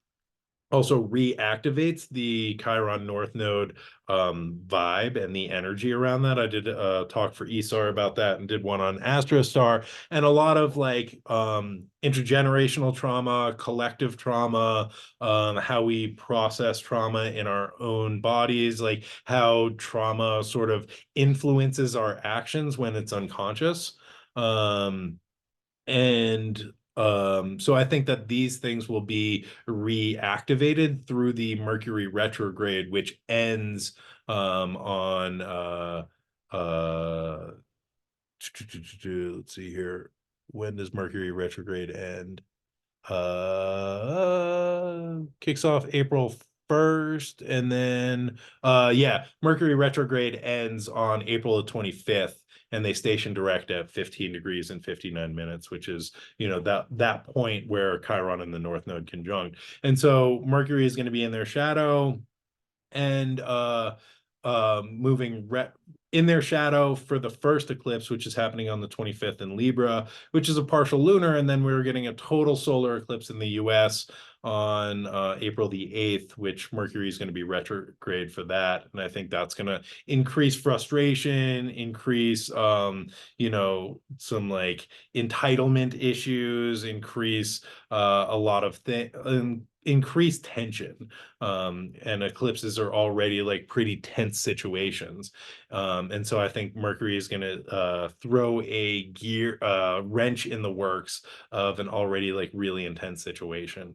also reactivates the Chiron North Node vibe and the energy around that. I did a talk for ESAR about that and did one on AstroStar, and a lot of like intergenerational trauma, collective trauma, how we process trauma in our own bodies, like how trauma sort of influences our actions when it's unconscious. And So I think that these things will be reactivated through the Mercury retrograde, which ends on uh let's see here. When does Mercury retrograde end? Kicks off April 1st, and then yeah, Mercury retrograde ends on April 25th, and they station direct at 15 degrees and 59 minutes, which is, that point where Chiron and the North Node conjunct. And so Mercury is going to be in their shadow and moving in their shadow for the first eclipse, which is happening on the 25th in Libra, which is a partial lunar, and then we're getting a total solar eclipse in the US on April the 8th, which Mercury is going to be retrograde for that. And I think that's going to increase frustration, increase some like entitlement issues, increase a lot of things, increase tension. And eclipses are already like pretty tense situations. And so I think Mercury is going to throw a wrench in the works of an already like really intense situation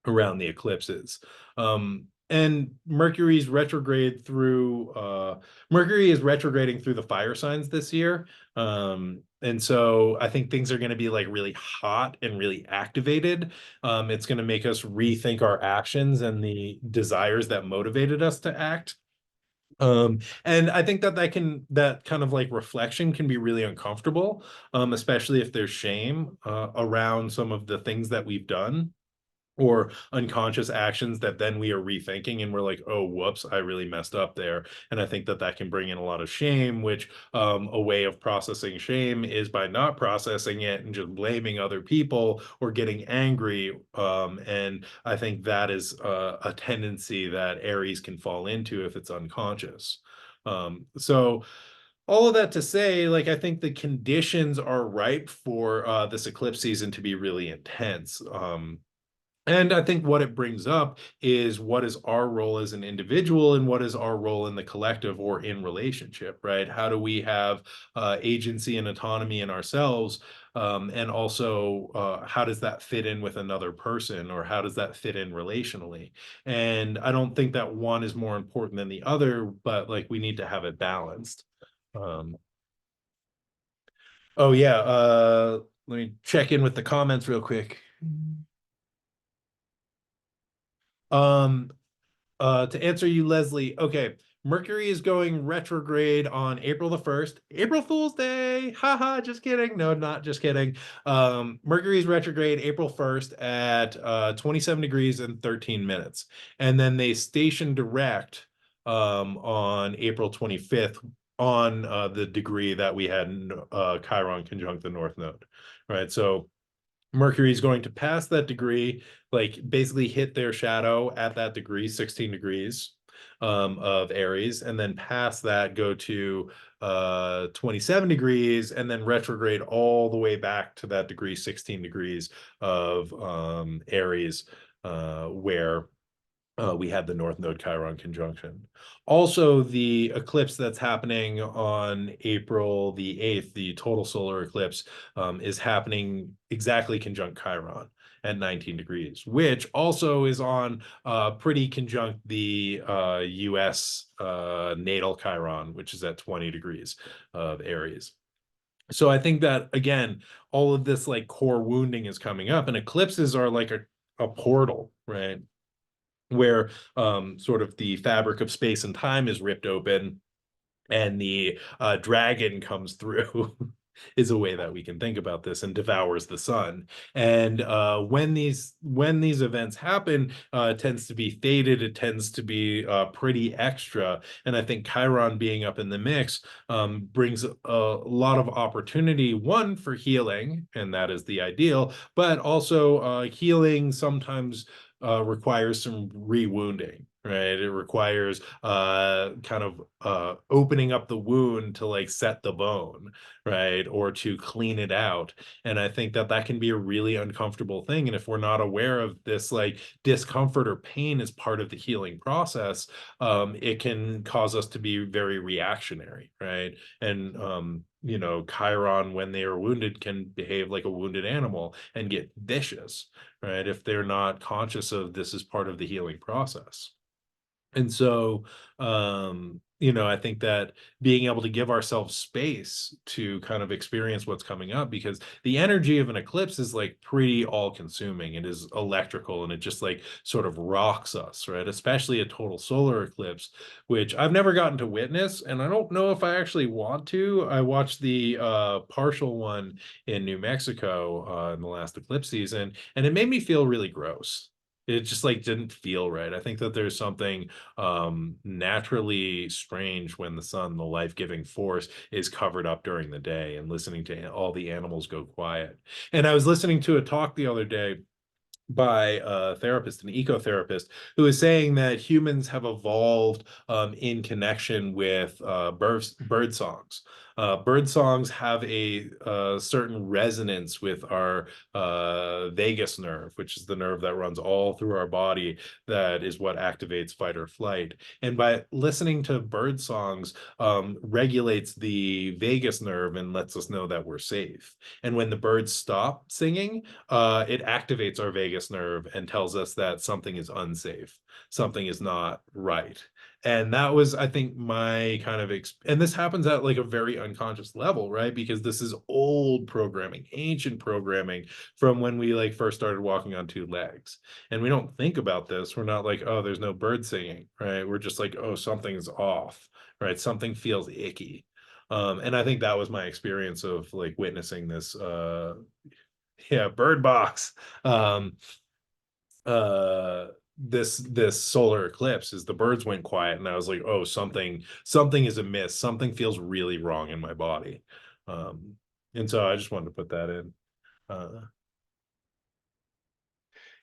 around the eclipses. And Mercury is retrograding through the fire signs this year. And so I think things are going to be like really hot and really activated. It's going to make us rethink our actions and the desires that motivated us to act. And I think that kind of like reflection can be really uncomfortable, especially if there's shame around some of the things that we've done or unconscious actions that then we are rethinking and we're like, oh, whoops, I really messed up there. And I think that can bring in a lot of shame, which a way of processing shame is by not processing it and just blaming other people or getting angry. And I think that is a tendency that Aries can fall into if it's unconscious. So all of that to say, like, I think the conditions are ripe for this eclipse season to be really intense. And I think what it brings up is what is our role as an individual and what is our role in the collective or in relationship, right? How do we have agency and autonomy in ourselves? And also, how does that fit in with another person or how does that fit in relationally? And I don't think that one is more important than the other, but like we need to have it balanced. Um, oh, yeah. Let me check in with the comments real quick. Um, to answer you, Leslie, okay. Mercury is going retrograde on April the 1st. April Fool's Day. Haha, just kidding. No, not just kidding. Mercury is retrograde April 1st at 27 degrees and 13 minutes. And then they station direct on April 25th on the degree that we had Chiron conjunct the North Node. Right. So Mercury is going to pass that degree, like basically hit their shadow at that degree, 16 degrees of Aries, and then past that go to 27 degrees and then retrograde all the way back to that degree, 16 degrees of Aries, where we had the North Node Chiron conjunction. Also, the eclipse that's happening on April the 8th, the total solar eclipse, is happening exactly conjunct Chiron at 19 degrees, which also is on pretty conjunct the US natal Chiron, which is at 20 degrees of Aries. So I think that, again, all of this like core wounding is coming up, and eclipses are like a portal, right? Where sort of the fabric of space and time is ripped open and the dragon comes through is a way that we can think about this and devours the sun. And when these events happen, it tends to be fated. It tends to be pretty extra. And I think Chiron being up in the mix brings a lot of opportunity, one for healing, and that is the ideal, but also healing sometimes requires some rewounding, right? It requires kind of opening up the wound to like set the bone, right? Or to clean it out. And I think that that can be a really uncomfortable thing. And if we're not aware of this like discomfort or pain as part of the healing process, it can cause us to be very reactionary, right? And you know, Chiron, when they are wounded, can behave like a wounded animal and get vicious, right? If they're not conscious of this as part of the healing process. And so, you know, I think that being able to give ourselves space to kind of experience what's coming up, because the energy of an eclipse is like pretty all consuming. It is electrical and it just like sort of rocks us, right? Especially a total solar eclipse, which I've never gotten to witness. And I don't know if I actually want to. I watched the partial one in New Mexico in the last eclipse season, and it made me feel really gross. It just like didn't feel right. I think that there's something naturally strange when the sun, the life-giving force, is covered up during the day, and listening to all the animals go quiet. And I was listening to a talk the other day by a therapist, an ecotherapist, who is saying that humans have evolved in connection with bird songs. Bird songs have a certain resonance with our vagus nerve, which is the nerve that runs all through our body, that is what activates fight or flight. And by listening to bird songs, regulates the vagus nerve and lets us know that we're safe. And when the birds stop singing, it activates our vagus nerve and tells us that something is unsafe, something is not right. And that was, I think, my kind of, and this happens at like a very unconscious level, right? Because this is old programming, ancient programming from when we like first started walking on two legs. And we don't think about this. We're not like, oh, there's no bird singing, right? We're just like, oh, something's off, right? Something feels icky. And I think that was my experience of like witnessing this yeah, bird box. Um, uh, this solar eclipse, is the birds went quiet, and I was like, oh, something is amiss. Something feels really wrong in my body. Um, and so I just wanted to put that in. Uh,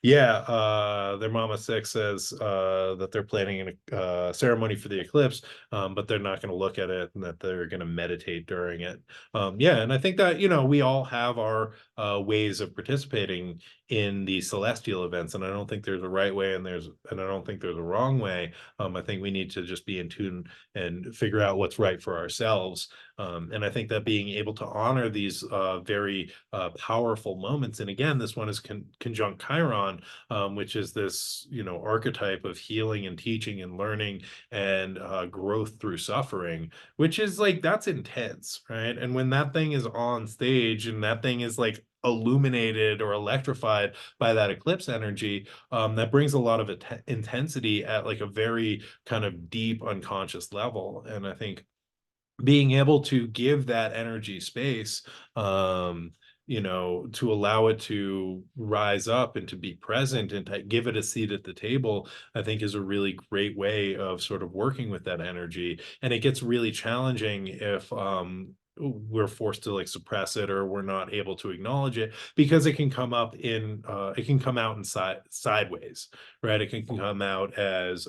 Yeah, their Mama Six says that they're planning a ceremony for the eclipse, but they're not going to look at it, and that they're going to meditate during it. Yeah, and I think that, you know, we all have our ways of participating in the celestial events, and I don't think there's a right way, and I don't think there's a wrong way. I think we need to just be in tune and figure out what's right for ourselves. And I think that being able to honor these very powerful moments, and again, this one is conjunct Chiron, which is this, you know, archetype of healing and teaching and learning and growth through suffering, which is like, that's intense, right? And when that thing is on stage and that thing is like illuminated or electrified by that eclipse energy, that brings a lot of intensity at like a very kind of deep unconscious level. And I think being able to give that energy space, you know, to allow it to rise up and to be present and to give it a seat at the table, I think is a really great way of sort of working with that energy. And it gets really challenging if we're forced to like suppress it, or we're not able to acknowledge it, because it can come up in it can come out in sideways, right? It can come out as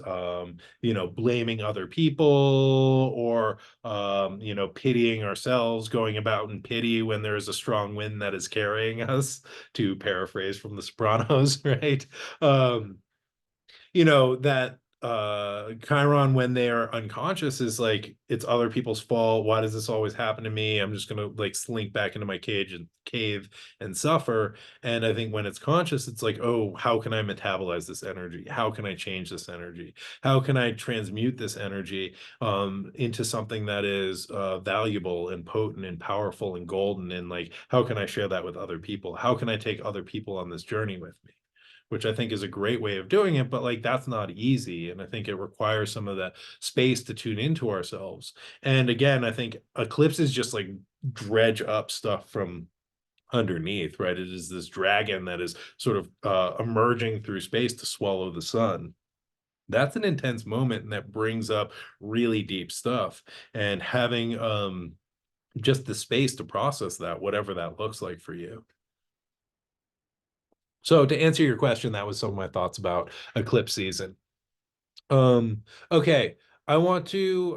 you know, blaming other people, or you know, pitying ourselves, going about in pity when there is a strong wind that is carrying us, to paraphrase from The Sopranos, right? Um, you know, that Chiron, when they're unconscious, is like, it's other people's fault. Why does this always happen to me? I'm just gonna like slink back into my cage and cave and suffer. And I think when it's conscious, it's like, oh, how can I metabolize this energy? How can I change this energy? How can I transmute this energy into something that is valuable and potent and powerful and golden? And like, how can I share that with other people? How can I take other people on this journey with me? Which I think is a great way of doing it, but like, that's not easy. And I think it requires some of that space to tune into ourselves. And again, I think eclipses just like dredge up stuff from underneath, right? It is this dragon that is sort of emerging through space to swallow the sun. That's an intense moment, and that brings up really deep stuff. And having just the space to process that, whatever that looks like for you. So to answer your question, that was some of my thoughts about eclipse season. Um, okay. I want to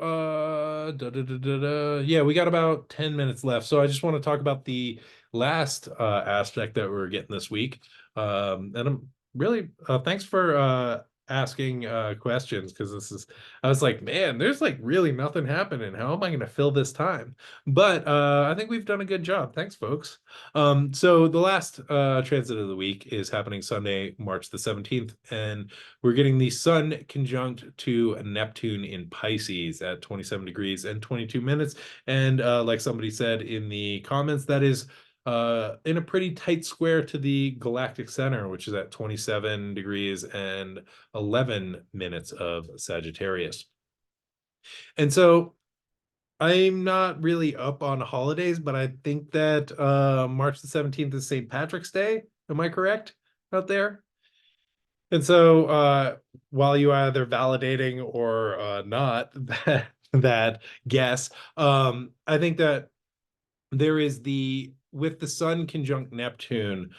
yeah, we got about 10 minutes left. So I just want to talk about the last aspect that we're getting this week. And I'm really thanks for asking questions, because this is I was like, man, there's like really nothing happening. How am I going to fill this time? But I think we've done a good job. Thanks, folks. So the last transit of the week is happening Sunday, March the 17th, and we're getting the Sun conjunct to Neptune in Pisces at 27 degrees and 22 minutes. And like somebody said in the comments, that is in a pretty tight square to the galactic center, which is at 27 degrees and 11 minutes of Sagittarius. And so I'm not really up on holidays, but I think that March the 17th is St. Patrick's Day. Am I correct out there? And so, while you are either validating or not that guess, I think that there is with the Sun conjunct Neptune,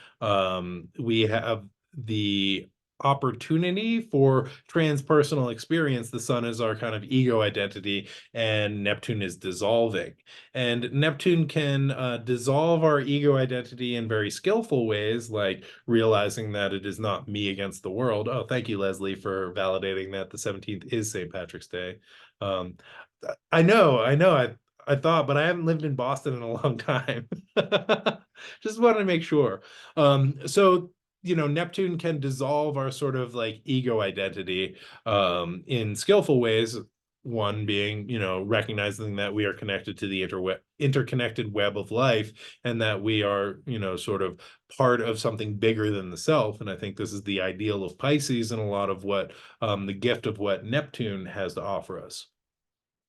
we have the opportunity for transpersonal experience. The Sun is our kind of ego identity, and Neptune is dissolving. And Neptune can dissolve our ego identity in very skillful ways, like realizing that it is not me against the world. Oh, thank you, Leslie, for validating that the 17th is St. Patrick's Day. Um, I thought, but I haven't lived in Boston in a long time. Just wanted to make sure. So, Neptune can dissolve our sort of like ego identity in skillful ways. One being, recognizing that we are connected to the interconnected web of life, and that we are, sort of part of something bigger than the self. And I think this is the ideal of Pisces and a lot of what the gift of what Neptune has to offer us.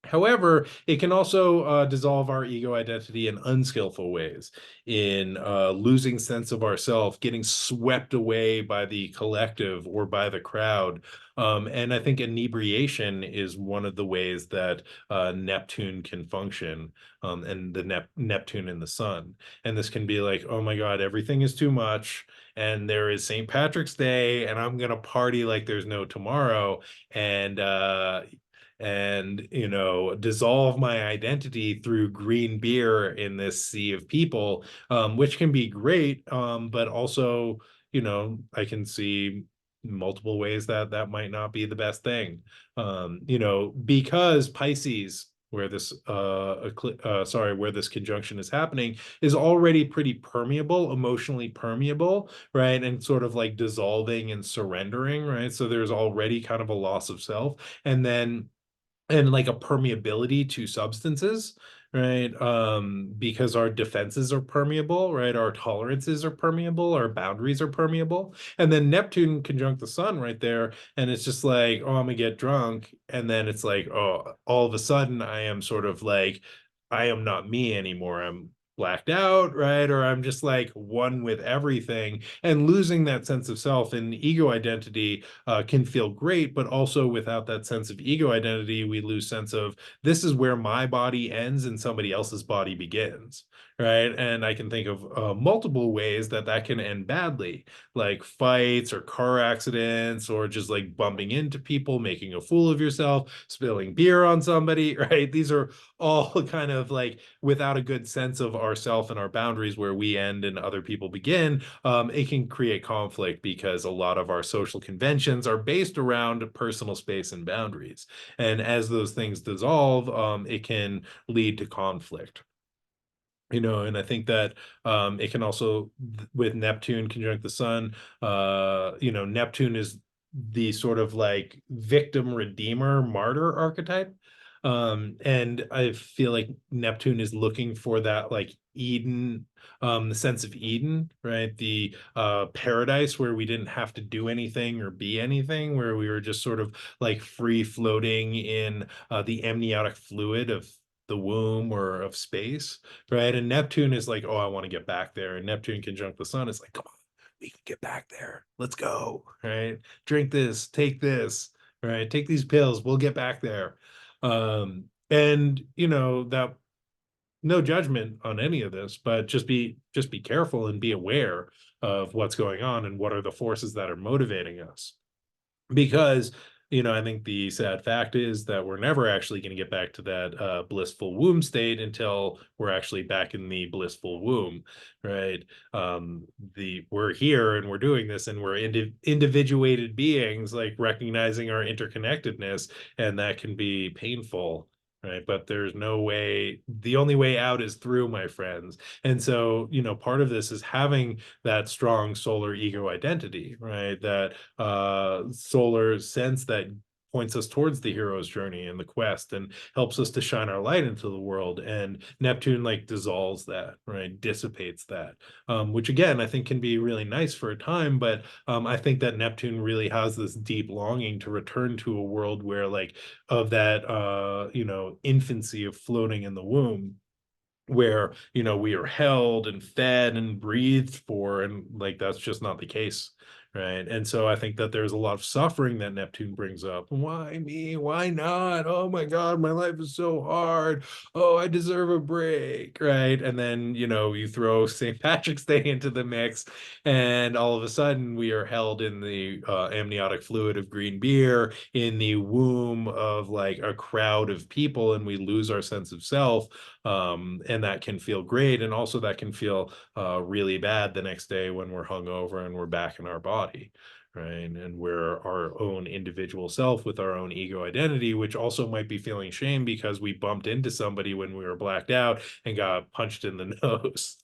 However, it can also dissolve our ego identity in unskillful ways, in losing sense of ourself, getting swept away by the collective or by the crowd. And I think inebriation is one of the ways that Neptune can function, and the Neptune in the Sun. And this can be like, oh my God, everything is too much. And there is St. Patrick's Day, and I'm going to party like there's no tomorrow. And dissolve my identity through green beer in this sea of people, which can be great, but also, I can see multiple ways that that might not be the best thing. Because Pisces, where this where this conjunction is happening, is already pretty permeable, emotionally permeable, right? And sort of like dissolving and surrendering, right? So there's already kind of a loss of self. And like a permeability to substances, right? Because our defenses are permeable, right? Our tolerances are permeable, our boundaries are permeable. And then Neptune conjunct the Sun right there, and it's just like, oh, I'm gonna get drunk. And then it's like, oh, all of a sudden I am sort of like, I am not me anymore. I'm blacked out, right? Or I'm just like one with everything, and losing that sense of self and ego identity can feel great, but also without that sense of ego identity, we lose sense of this is where my body ends and somebody else's body begins, right? And I can think of multiple ways that that can end badly, like fights or car accidents, or just like bumping into people, making a fool of yourself, spilling beer on somebody, right? These are all kind of like without a good sense of ourself and our boundaries, where we end and other people begin. It can create conflict because a lot of our social conventions are based around personal space and boundaries. And as those things dissolve, it can lead to conflict. And I think that it can also, with Neptune conjunct the Sun, Neptune is the sort of like victim, redeemer, martyr archetype. And I feel like Neptune is looking for that like Eden, the sense of Eden, right? The paradise where we didn't have to do anything or be anything, where we were just sort of like free floating in the amniotic fluid of the womb or of space, right? And Neptune is like, oh, I want to get back there. And Neptune conjunct the Sun is like, come on, we can get back there. Let's go, right? Drink this, take this, right? Take these pills. We'll get back there. And that, no judgment on any of this, but just be careful and be aware of what's going on and what are the forces that are motivating us. Because I think the sad fact is that we're never actually going to get back to that blissful womb state until we're actually back in the blissful womb, right? The We're here and we're doing this, and we're individuated beings, like recognizing our interconnectedness, and that can be painful. Right. But there's no way, the only way out is through, my friends. And so, part of this is having that strong solar ego identity, right? That solar sense that points us towards the hero's journey and the quest and helps us to shine our light into the world. And Neptune like dissolves that, right? Dissipates that, which again I think can be really nice for a time. But I think that Neptune really has this deep longing to return to a world where, like, of that infancy of floating in the womb, where we are held and fed and breathed for, and like that's just not the case, right? And so I think that there's a lot of suffering that Neptune brings up. Why me? Why not? Oh my god, my life is so hard. Oh, I deserve a break, right? And then you throw St. Patrick's Day into the mix, and all of a sudden we are held in the amniotic fluid of green beer in the womb of like a crowd of people, and we lose our sense of self. And that can feel great, and also that can feel really bad the next day when we're hungover and we're back in our body, right? And we're our own individual self with our own ego identity, which also might be feeling shame because we bumped into somebody when we were blacked out and got punched in the nose.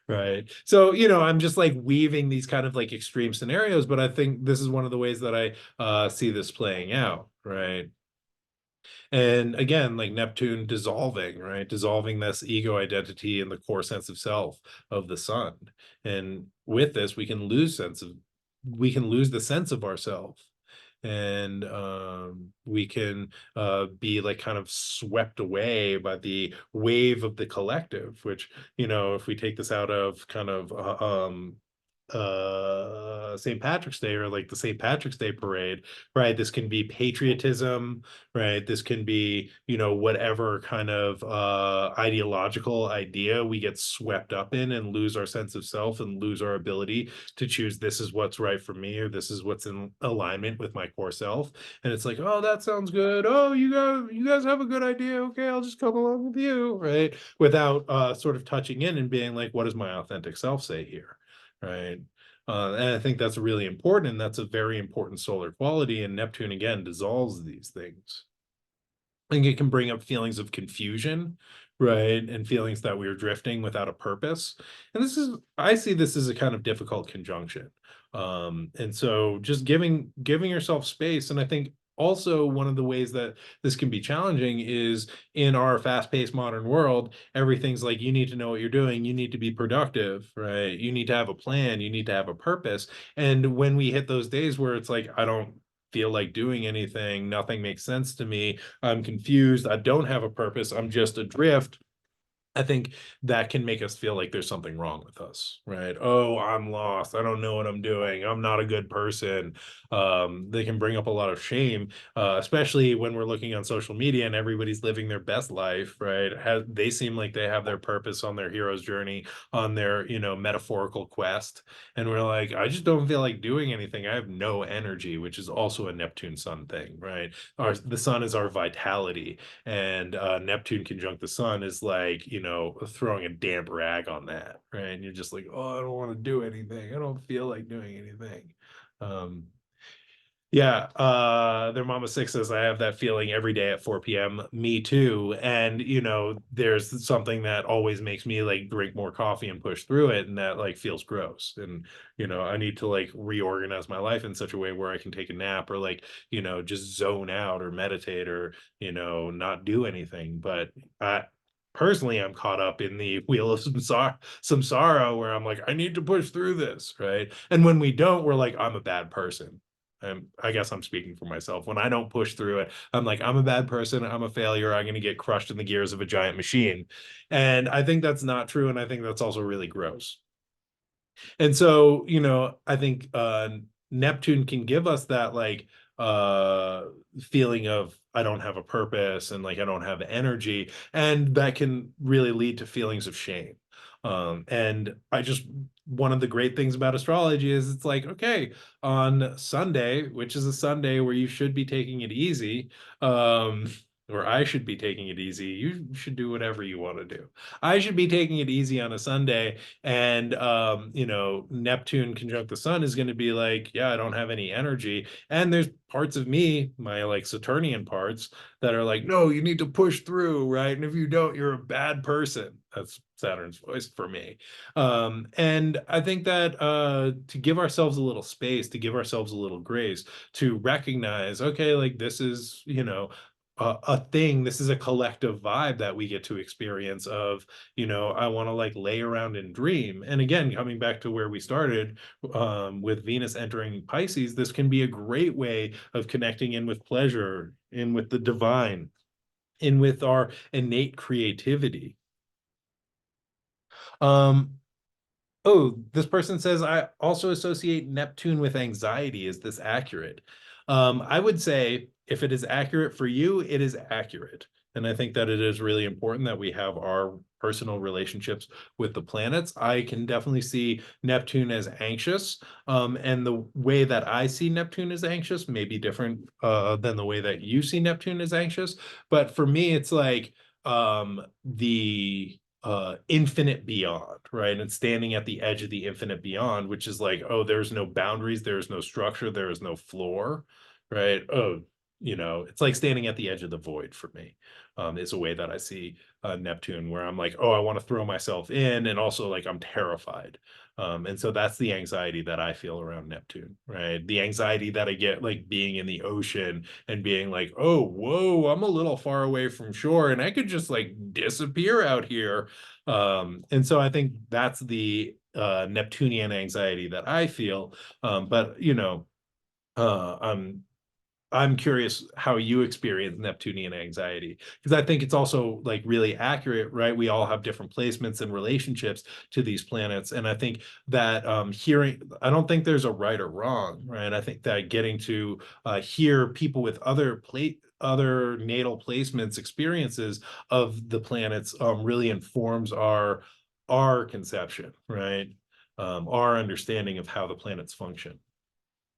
Right. So, I'm just like weaving these kind of like extreme scenarios, but I think this is one of the ways that I see this playing out, right? And again, like Neptune dissolving, right? Dissolving this ego identity and the core sense of self of the sun. And with this, we can lose the sense of ourself. And we can be like kind of swept away by the wave of the collective, which, if we take this out of kind of St. Patrick's Day, or like the St. Patrick's Day parade, right? This can be patriotism, right? This can be, whatever kind of ideological idea we get swept up in and lose our sense of self and lose our ability to choose, this is what's right for me, or this is what's in alignment with my core self. And it's like, oh, that sounds good. Oh, you guys have a good idea. Okay, I'll just come along with you, right? Without sort of touching in and being like, what does my authentic self say here? Right. And I think that's really important, and that's a very important solar quality. And Neptune again dissolves these things. I think it can bring up feelings of confusion, right? And feelings that we are drifting without a purpose. And I see this as a kind of difficult conjunction. And so just giving yourself space. And I think also one of the ways that this can be challenging is in our fast-paced modern world, everything's like, you need to know what you're doing, you need to be productive, right? You need to have a plan, you need to have a purpose. And when we hit those days where it's like, I don't feel like doing anything, nothing makes sense to me, I'm confused, I don't have a purpose, I'm just adrift, I think that can make us feel like there's something wrong with us, right? Oh, I'm lost. I don't know what I'm doing. I'm not a good person. They can bring up a lot of shame, especially when we're looking on social media and everybody's living their best life, right? They seem like they have their purpose on their hero's journey, on their, metaphorical quest. And we're like, I just don't feel like doing anything. I have no energy, which is also a Neptune sun thing, right? The sun is our vitality, and Neptune conjunct the sun is like, throwing a damp rag on that, right? And you're just like, oh, I don't want to do anything, I don't feel like doing anything. um yeah, their mama six says I have that feeling every day at 4 p.m. Me too. And there's something that always makes me like drink more coffee and push through it, and that like feels gross. And I need to like reorganize my life in such a way where I can take a nap, or like, just zone out or meditate, or not do anything. But I personally, I'm caught up in the wheel of some sorrow, where I'm like, I need to push through this, right? And when we don't, we're like, I'm a bad person. I guess I'm speaking for myself. When I don't push through it, I'm like, I'm a bad person, I'm a failure, I'm going to get crushed in the gears of a giant machine. And I think that's not true. And I think that's also really gross. And so, I think Neptune can give us that like feeling of, I don't have a purpose, and like I don't have energy. And that can really lead to feelings of shame. And I just, one of the great things about astrology is it's like, okay, on Sunday, which is a Sunday where you should be taking it easy, um, or I should be taking it easy. You should do whatever you want to do. I should be taking it easy on a Sunday, and Neptune conjunct the sun is going to be like, yeah, I don't have any energy. And there's parts of me, my like Saturnian parts, that are like, no, you need to push through, right? And if you don't, you're a bad person. That's Saturn's voice for me. And I think that to give ourselves a little space, to give ourselves a little grace, to recognize, okay, like this is, a thing, this is a collective vibe that we get to experience of, I want to like lay around and dream. And again, coming back to where we started, with Venus entering Pisces, this can be a great way of connecting in with pleasure, in with the divine, in with our innate creativity. Um, Oh, this person says, I also associate Neptune with anxiety. Is this accurate? I would say if it is accurate for you, it is accurate. And I think that it is really important that we have our personal relationships with the planets. I can definitely see Neptune as anxious. And the way that I see Neptune as anxious may be different than the way that you see Neptune as anxious. But for me, it's like the infinite beyond, right? And standing at the edge of the infinite beyond, which is like, oh, there's no boundaries, there's no structure, there is no floor, right? Oh, it's like standing at the edge of the void for me. Is a way that I see Neptune, where I'm like, oh, I want to throw myself in, and also like I'm terrified. And so that's the anxiety that I feel around Neptune, right? The anxiety that I get like being in the ocean and being like, oh, whoa, I'm a little far away from shore and I could just like disappear out here. And so I think that's the Neptunian anxiety that I feel. But I'm curious how you experience Neptunian anxiety, because I think it's also like really accurate, right? We all have different placements and relationships to these planets. And I think that I don't think there's a right or wrong, right? I think that getting to hear people with other natal placements, experiences of the planets, really informs our conception, right? Our understanding of how the planets function.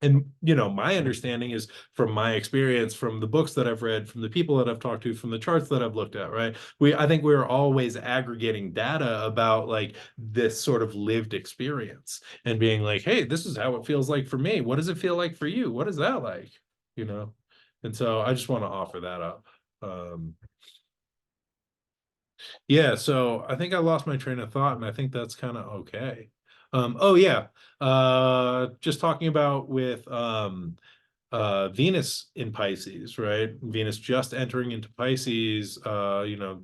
And my understanding is from my experience, from the books that I've read, from the people that I've talked to, from the charts that I've looked at, right? I think we're always aggregating data about like this sort of lived experience and being like, hey, this is how it feels like for me. What does it feel like for you? What is that like? You know? And so I just want to offer that up. Um, yeah, so I think I lost my train of thought, and I think that's kind of okay. Oh yeah. Just talking about with Venus in Pisces, right? Venus just entering into Pisces,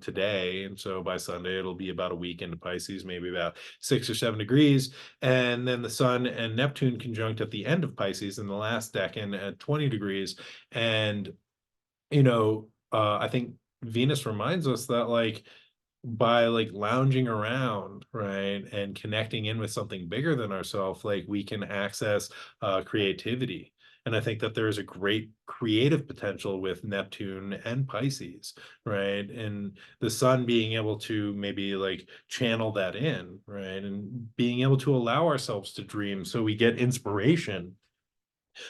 today. And so by Sunday, it'll be about a week into Pisces, maybe about 6 or 7 degrees. And then the Sun and Neptune conjunct at the end of Pisces in the last decan at 20 degrees. And, I think Venus reminds us that like by like lounging around, right, and connecting in with something bigger than ourselves, like we can access creativity. And I think that there is a great creative potential with Neptune and Pisces, right? And the sun being able to maybe like channel that in, right? And being able to allow ourselves to dream so we get inspiration,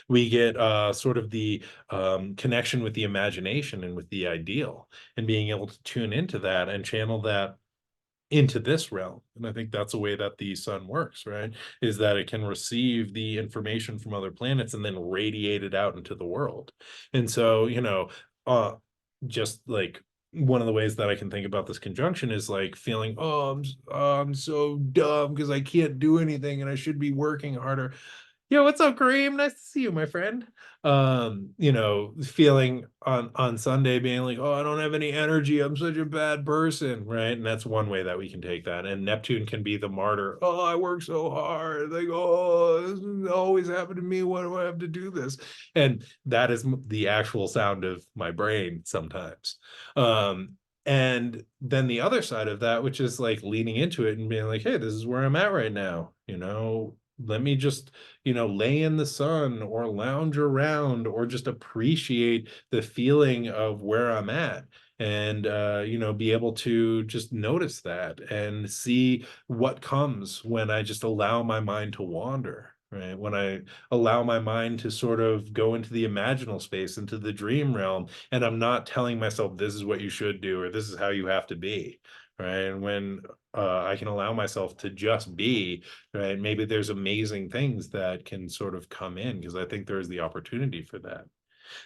we get sort of the connection with the imagination and with the ideal, and being able to tune into that and channel that into this realm. And I think that's a way that the sun works, right? Is that it can receive the information from other planets and then radiate it out into the world. And so, uh, just like one of the ways that I can think about this conjunction is like feeling, oh, I'm so dumb because I can't do anything and I should be working harder. Yo, what's up, Kareem? Nice to see you, my friend. Feeling on Sunday being like, oh, I don't have any energy. I'm such a bad person, right? And that's one way that we can take that. And Neptune can be the martyr. Oh, I work so hard. Like, oh, this always happened to me. Why do I have to do this? And that is the actual sound of my brain sometimes. And then the other side of that, which is like leaning into it and being like, hey, this is where I'm at right now. Let me just lay in the sun or lounge around or just appreciate the feeling of where I'm at. and be able to just notice that and see what comes when I just allow my mind to wander, right? When I allow my mind to sort of go into the imaginal space, into the dream realm, and I'm not telling myself this is what you should do or this is how you have to be, right? And when I can allow myself to just be, right? Maybe there's amazing things that can sort of come in because I think there's the opportunity for that.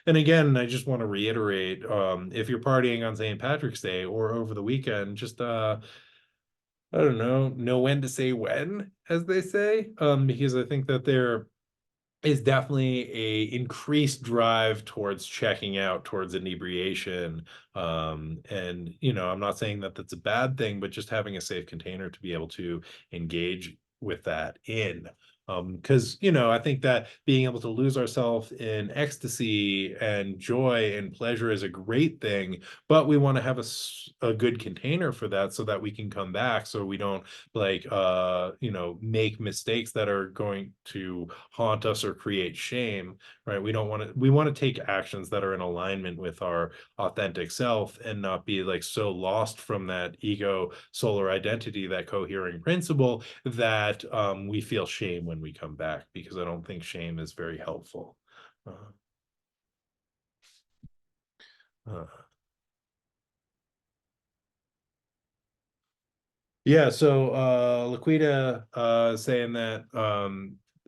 And again, I just want to reiterate, if you're partying on St. Patrick's Day or over the weekend, just I don't know when to say when, as they say, because I think that there is definitely a increased drive towards checking out, towards inebriation. And I'm not saying that that's a bad thing, but just having a safe container to be able to engage with that in. Because I think that being able to lose ourselves in ecstasy and joy and pleasure is a great thing, but we want to have a good container for that so that we can come back, so we don't like make mistakes that are going to haunt us or create shame, right? We want to take actions that are in alignment with our authentic self and not be like so lost from that ego solar identity, that cohering principle, that we feel shame when we come back, because I don't think shame is very helpful. uh, uh, Yeah, so Laquita saying that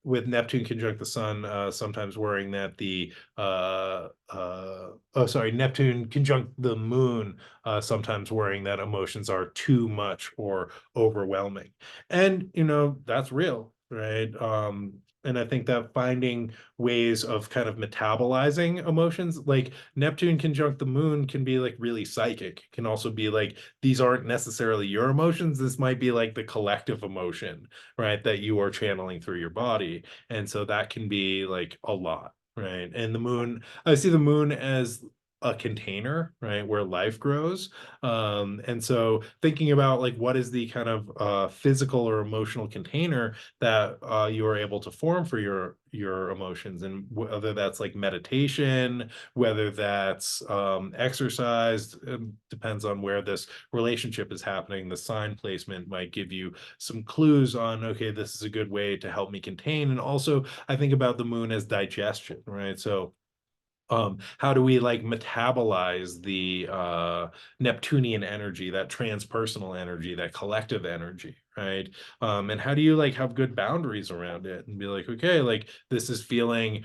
with Neptune conjunct the sun, sometimes worrying that Neptune conjunct the moon, sometimes worrying that emotions are too much or overwhelming. And that's real, right? And I think that finding ways of kind of metabolizing emotions, like Neptune conjunct the moon, can be like really psychic, can also be like these aren't necessarily your emotions. This might be like the collective emotion, right, that you are channeling through your body. And so that can be like a lot, right? And the moon, I see the moon as a container, right, where life grows. And so thinking about like what is the kind of physical or emotional container that you are able to form for your emotions, and whether that's like meditation, whether that's exercise, depends on where this relationship is happening. The sign placement might give you some clues on, okay, this is a good way to help me contain. And also, I think about the moon as digestion, right? So how do we like metabolize the Neptunian energy, that transpersonal energy, that collective energy, right? And how do you like have good boundaries around it and be like, okay, like this is feeling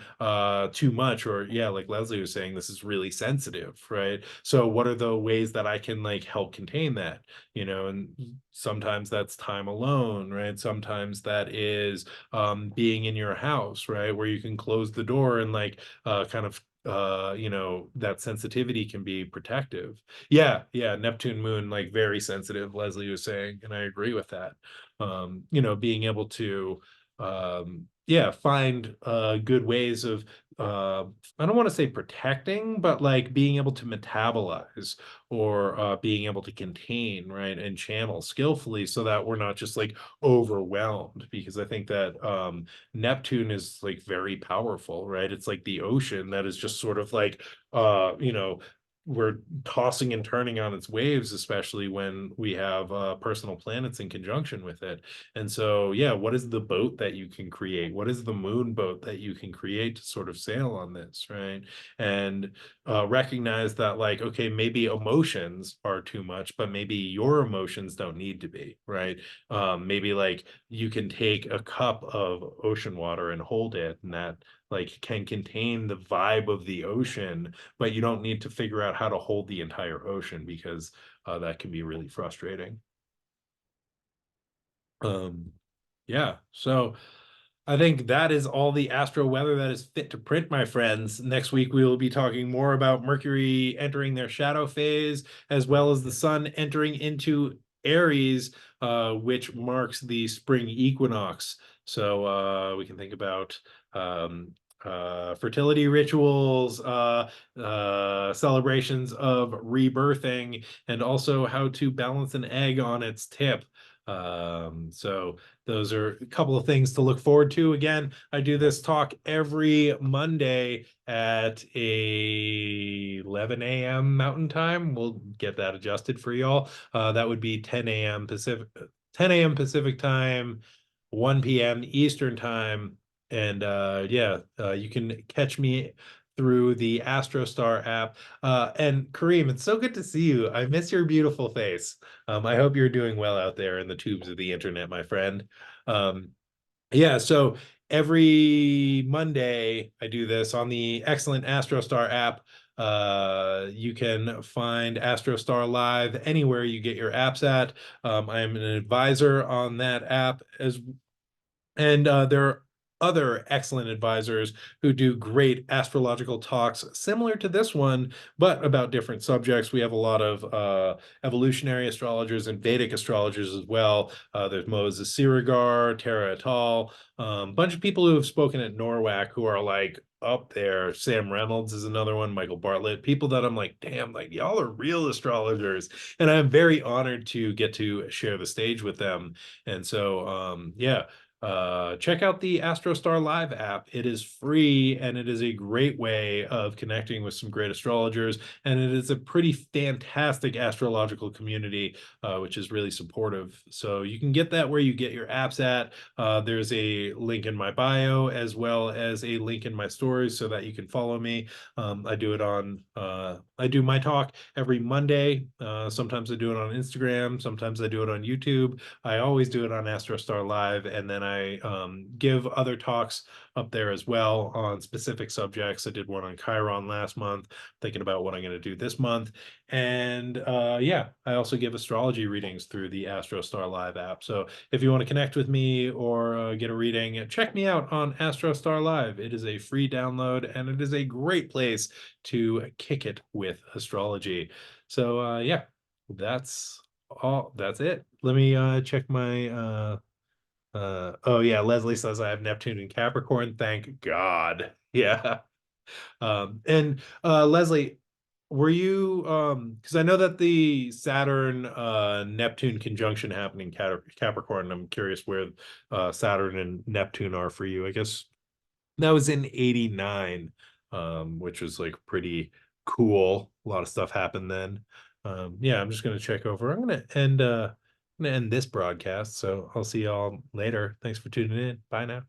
too much, or yeah, like Leslie was saying, this is really sensitive, right? So what are the ways that I can like help contain that? And sometimes that's time alone, right? Sometimes that is being in your house, right, where you can close the door and like kind of that sensitivity can be protective. Yeah, Neptune moon, like very sensitive, Leslie was saying, and I agree with that. Being able to yeah, find good ways of uh I don't want to say protecting, but like being able to metabolize, or being able to contain, right, and channel skillfully, so that we're not just like overwhelmed, because I think that Neptune is like very powerful, right? It's like the ocean that is just sort of like, uh, you know, we're tossing and turning on its waves, especially when we have personal planets in conjunction with it. And so, yeah, what is the boat that you can create? What is the moon boat that you can create to sort of sail on this, right? And recognize that, like, okay, maybe emotions are too much, but maybe your emotions don't need to be, right? Maybe like you can take a cup of ocean water and hold it, and that like can contain the vibe of the ocean, but you don't need to figure out how to hold the entire ocean, because that can be really frustrating. um yeah, so I think that is all the astro weather that is fit to print, my friends. Next week, we will be talking more about Mercury entering their shadow phase, as well as the sun entering into Aries, which marks the spring equinox. So we can think about um, fertility rituals, celebrations of rebirthing, and also how to balance an egg on its tip. So those are a couple of things to look forward to. Again, I do this talk every Monday at 11 a.m. Mountain Time. We'll get that adjusted for y'all. That would be 10 a.m. Pacific Time, 1 p.m. Eastern Time. And yeah, you can catch me through the AstroStar app. And Kareem, it's so good to see you. I miss your beautiful face. I hope you're doing well out there in the tubes of the internet, my friend. Um, yeah, so every Monday I do this on the excellent AstroStar app. You can find AstroStar Live anywhere you get your apps at. I am an advisor on that app as and there are other excellent advisors who do great astrological talks similar to this one, but about different subjects. We have a lot of evolutionary astrologers and Vedic astrologers as well. There's Moses Sirigar, Tara et al. Bunch of people who have spoken at NORWAC who are like up there. Sam Reynolds is another one, Michael Bartlett, people that I'm like, damn, like y'all are real astrologers. And I'm very honored to get to share the stage with them. And so, yeah, check out the AstroStar Live app. It is free and it is a great way of connecting with some great astrologers. And it is a pretty fantastic astrological community, which is really supportive. So you can get that where you get your apps at. There's a link in my bio as well as a link in my stories so that you can follow me. I do my talk every Monday. Sometimes I do it on Instagram. Sometimes I do it on YouTube. I always do it on AstroStar Live, and then I give other talks up there as well on specific subjects. I did one on Chiron last month, thinking about what I'm going to do this month. And yeah, I also give astrology readings through the AstroStar Live app. So if you want to connect with me or get a reading, check me out on AstroStar Live. It is a free download, and it is a great place to kick it with astrology. So yeah, that's that's it. Let me check my oh yeah, Leslie says I have Neptune in Capricorn. Thank God. Yeah. And Leslie, were you because I know that the Saturn Neptune conjunction happened in Capricorn. I'm curious where Saturn and Neptune are for you. I guess that was in 89, which was like pretty cool. A lot of stuff happened then. Yeah, I'm just gonna check over. I'm gonna end this broadcast, so I'll see y'all later. Thanks for tuning in. Bye now.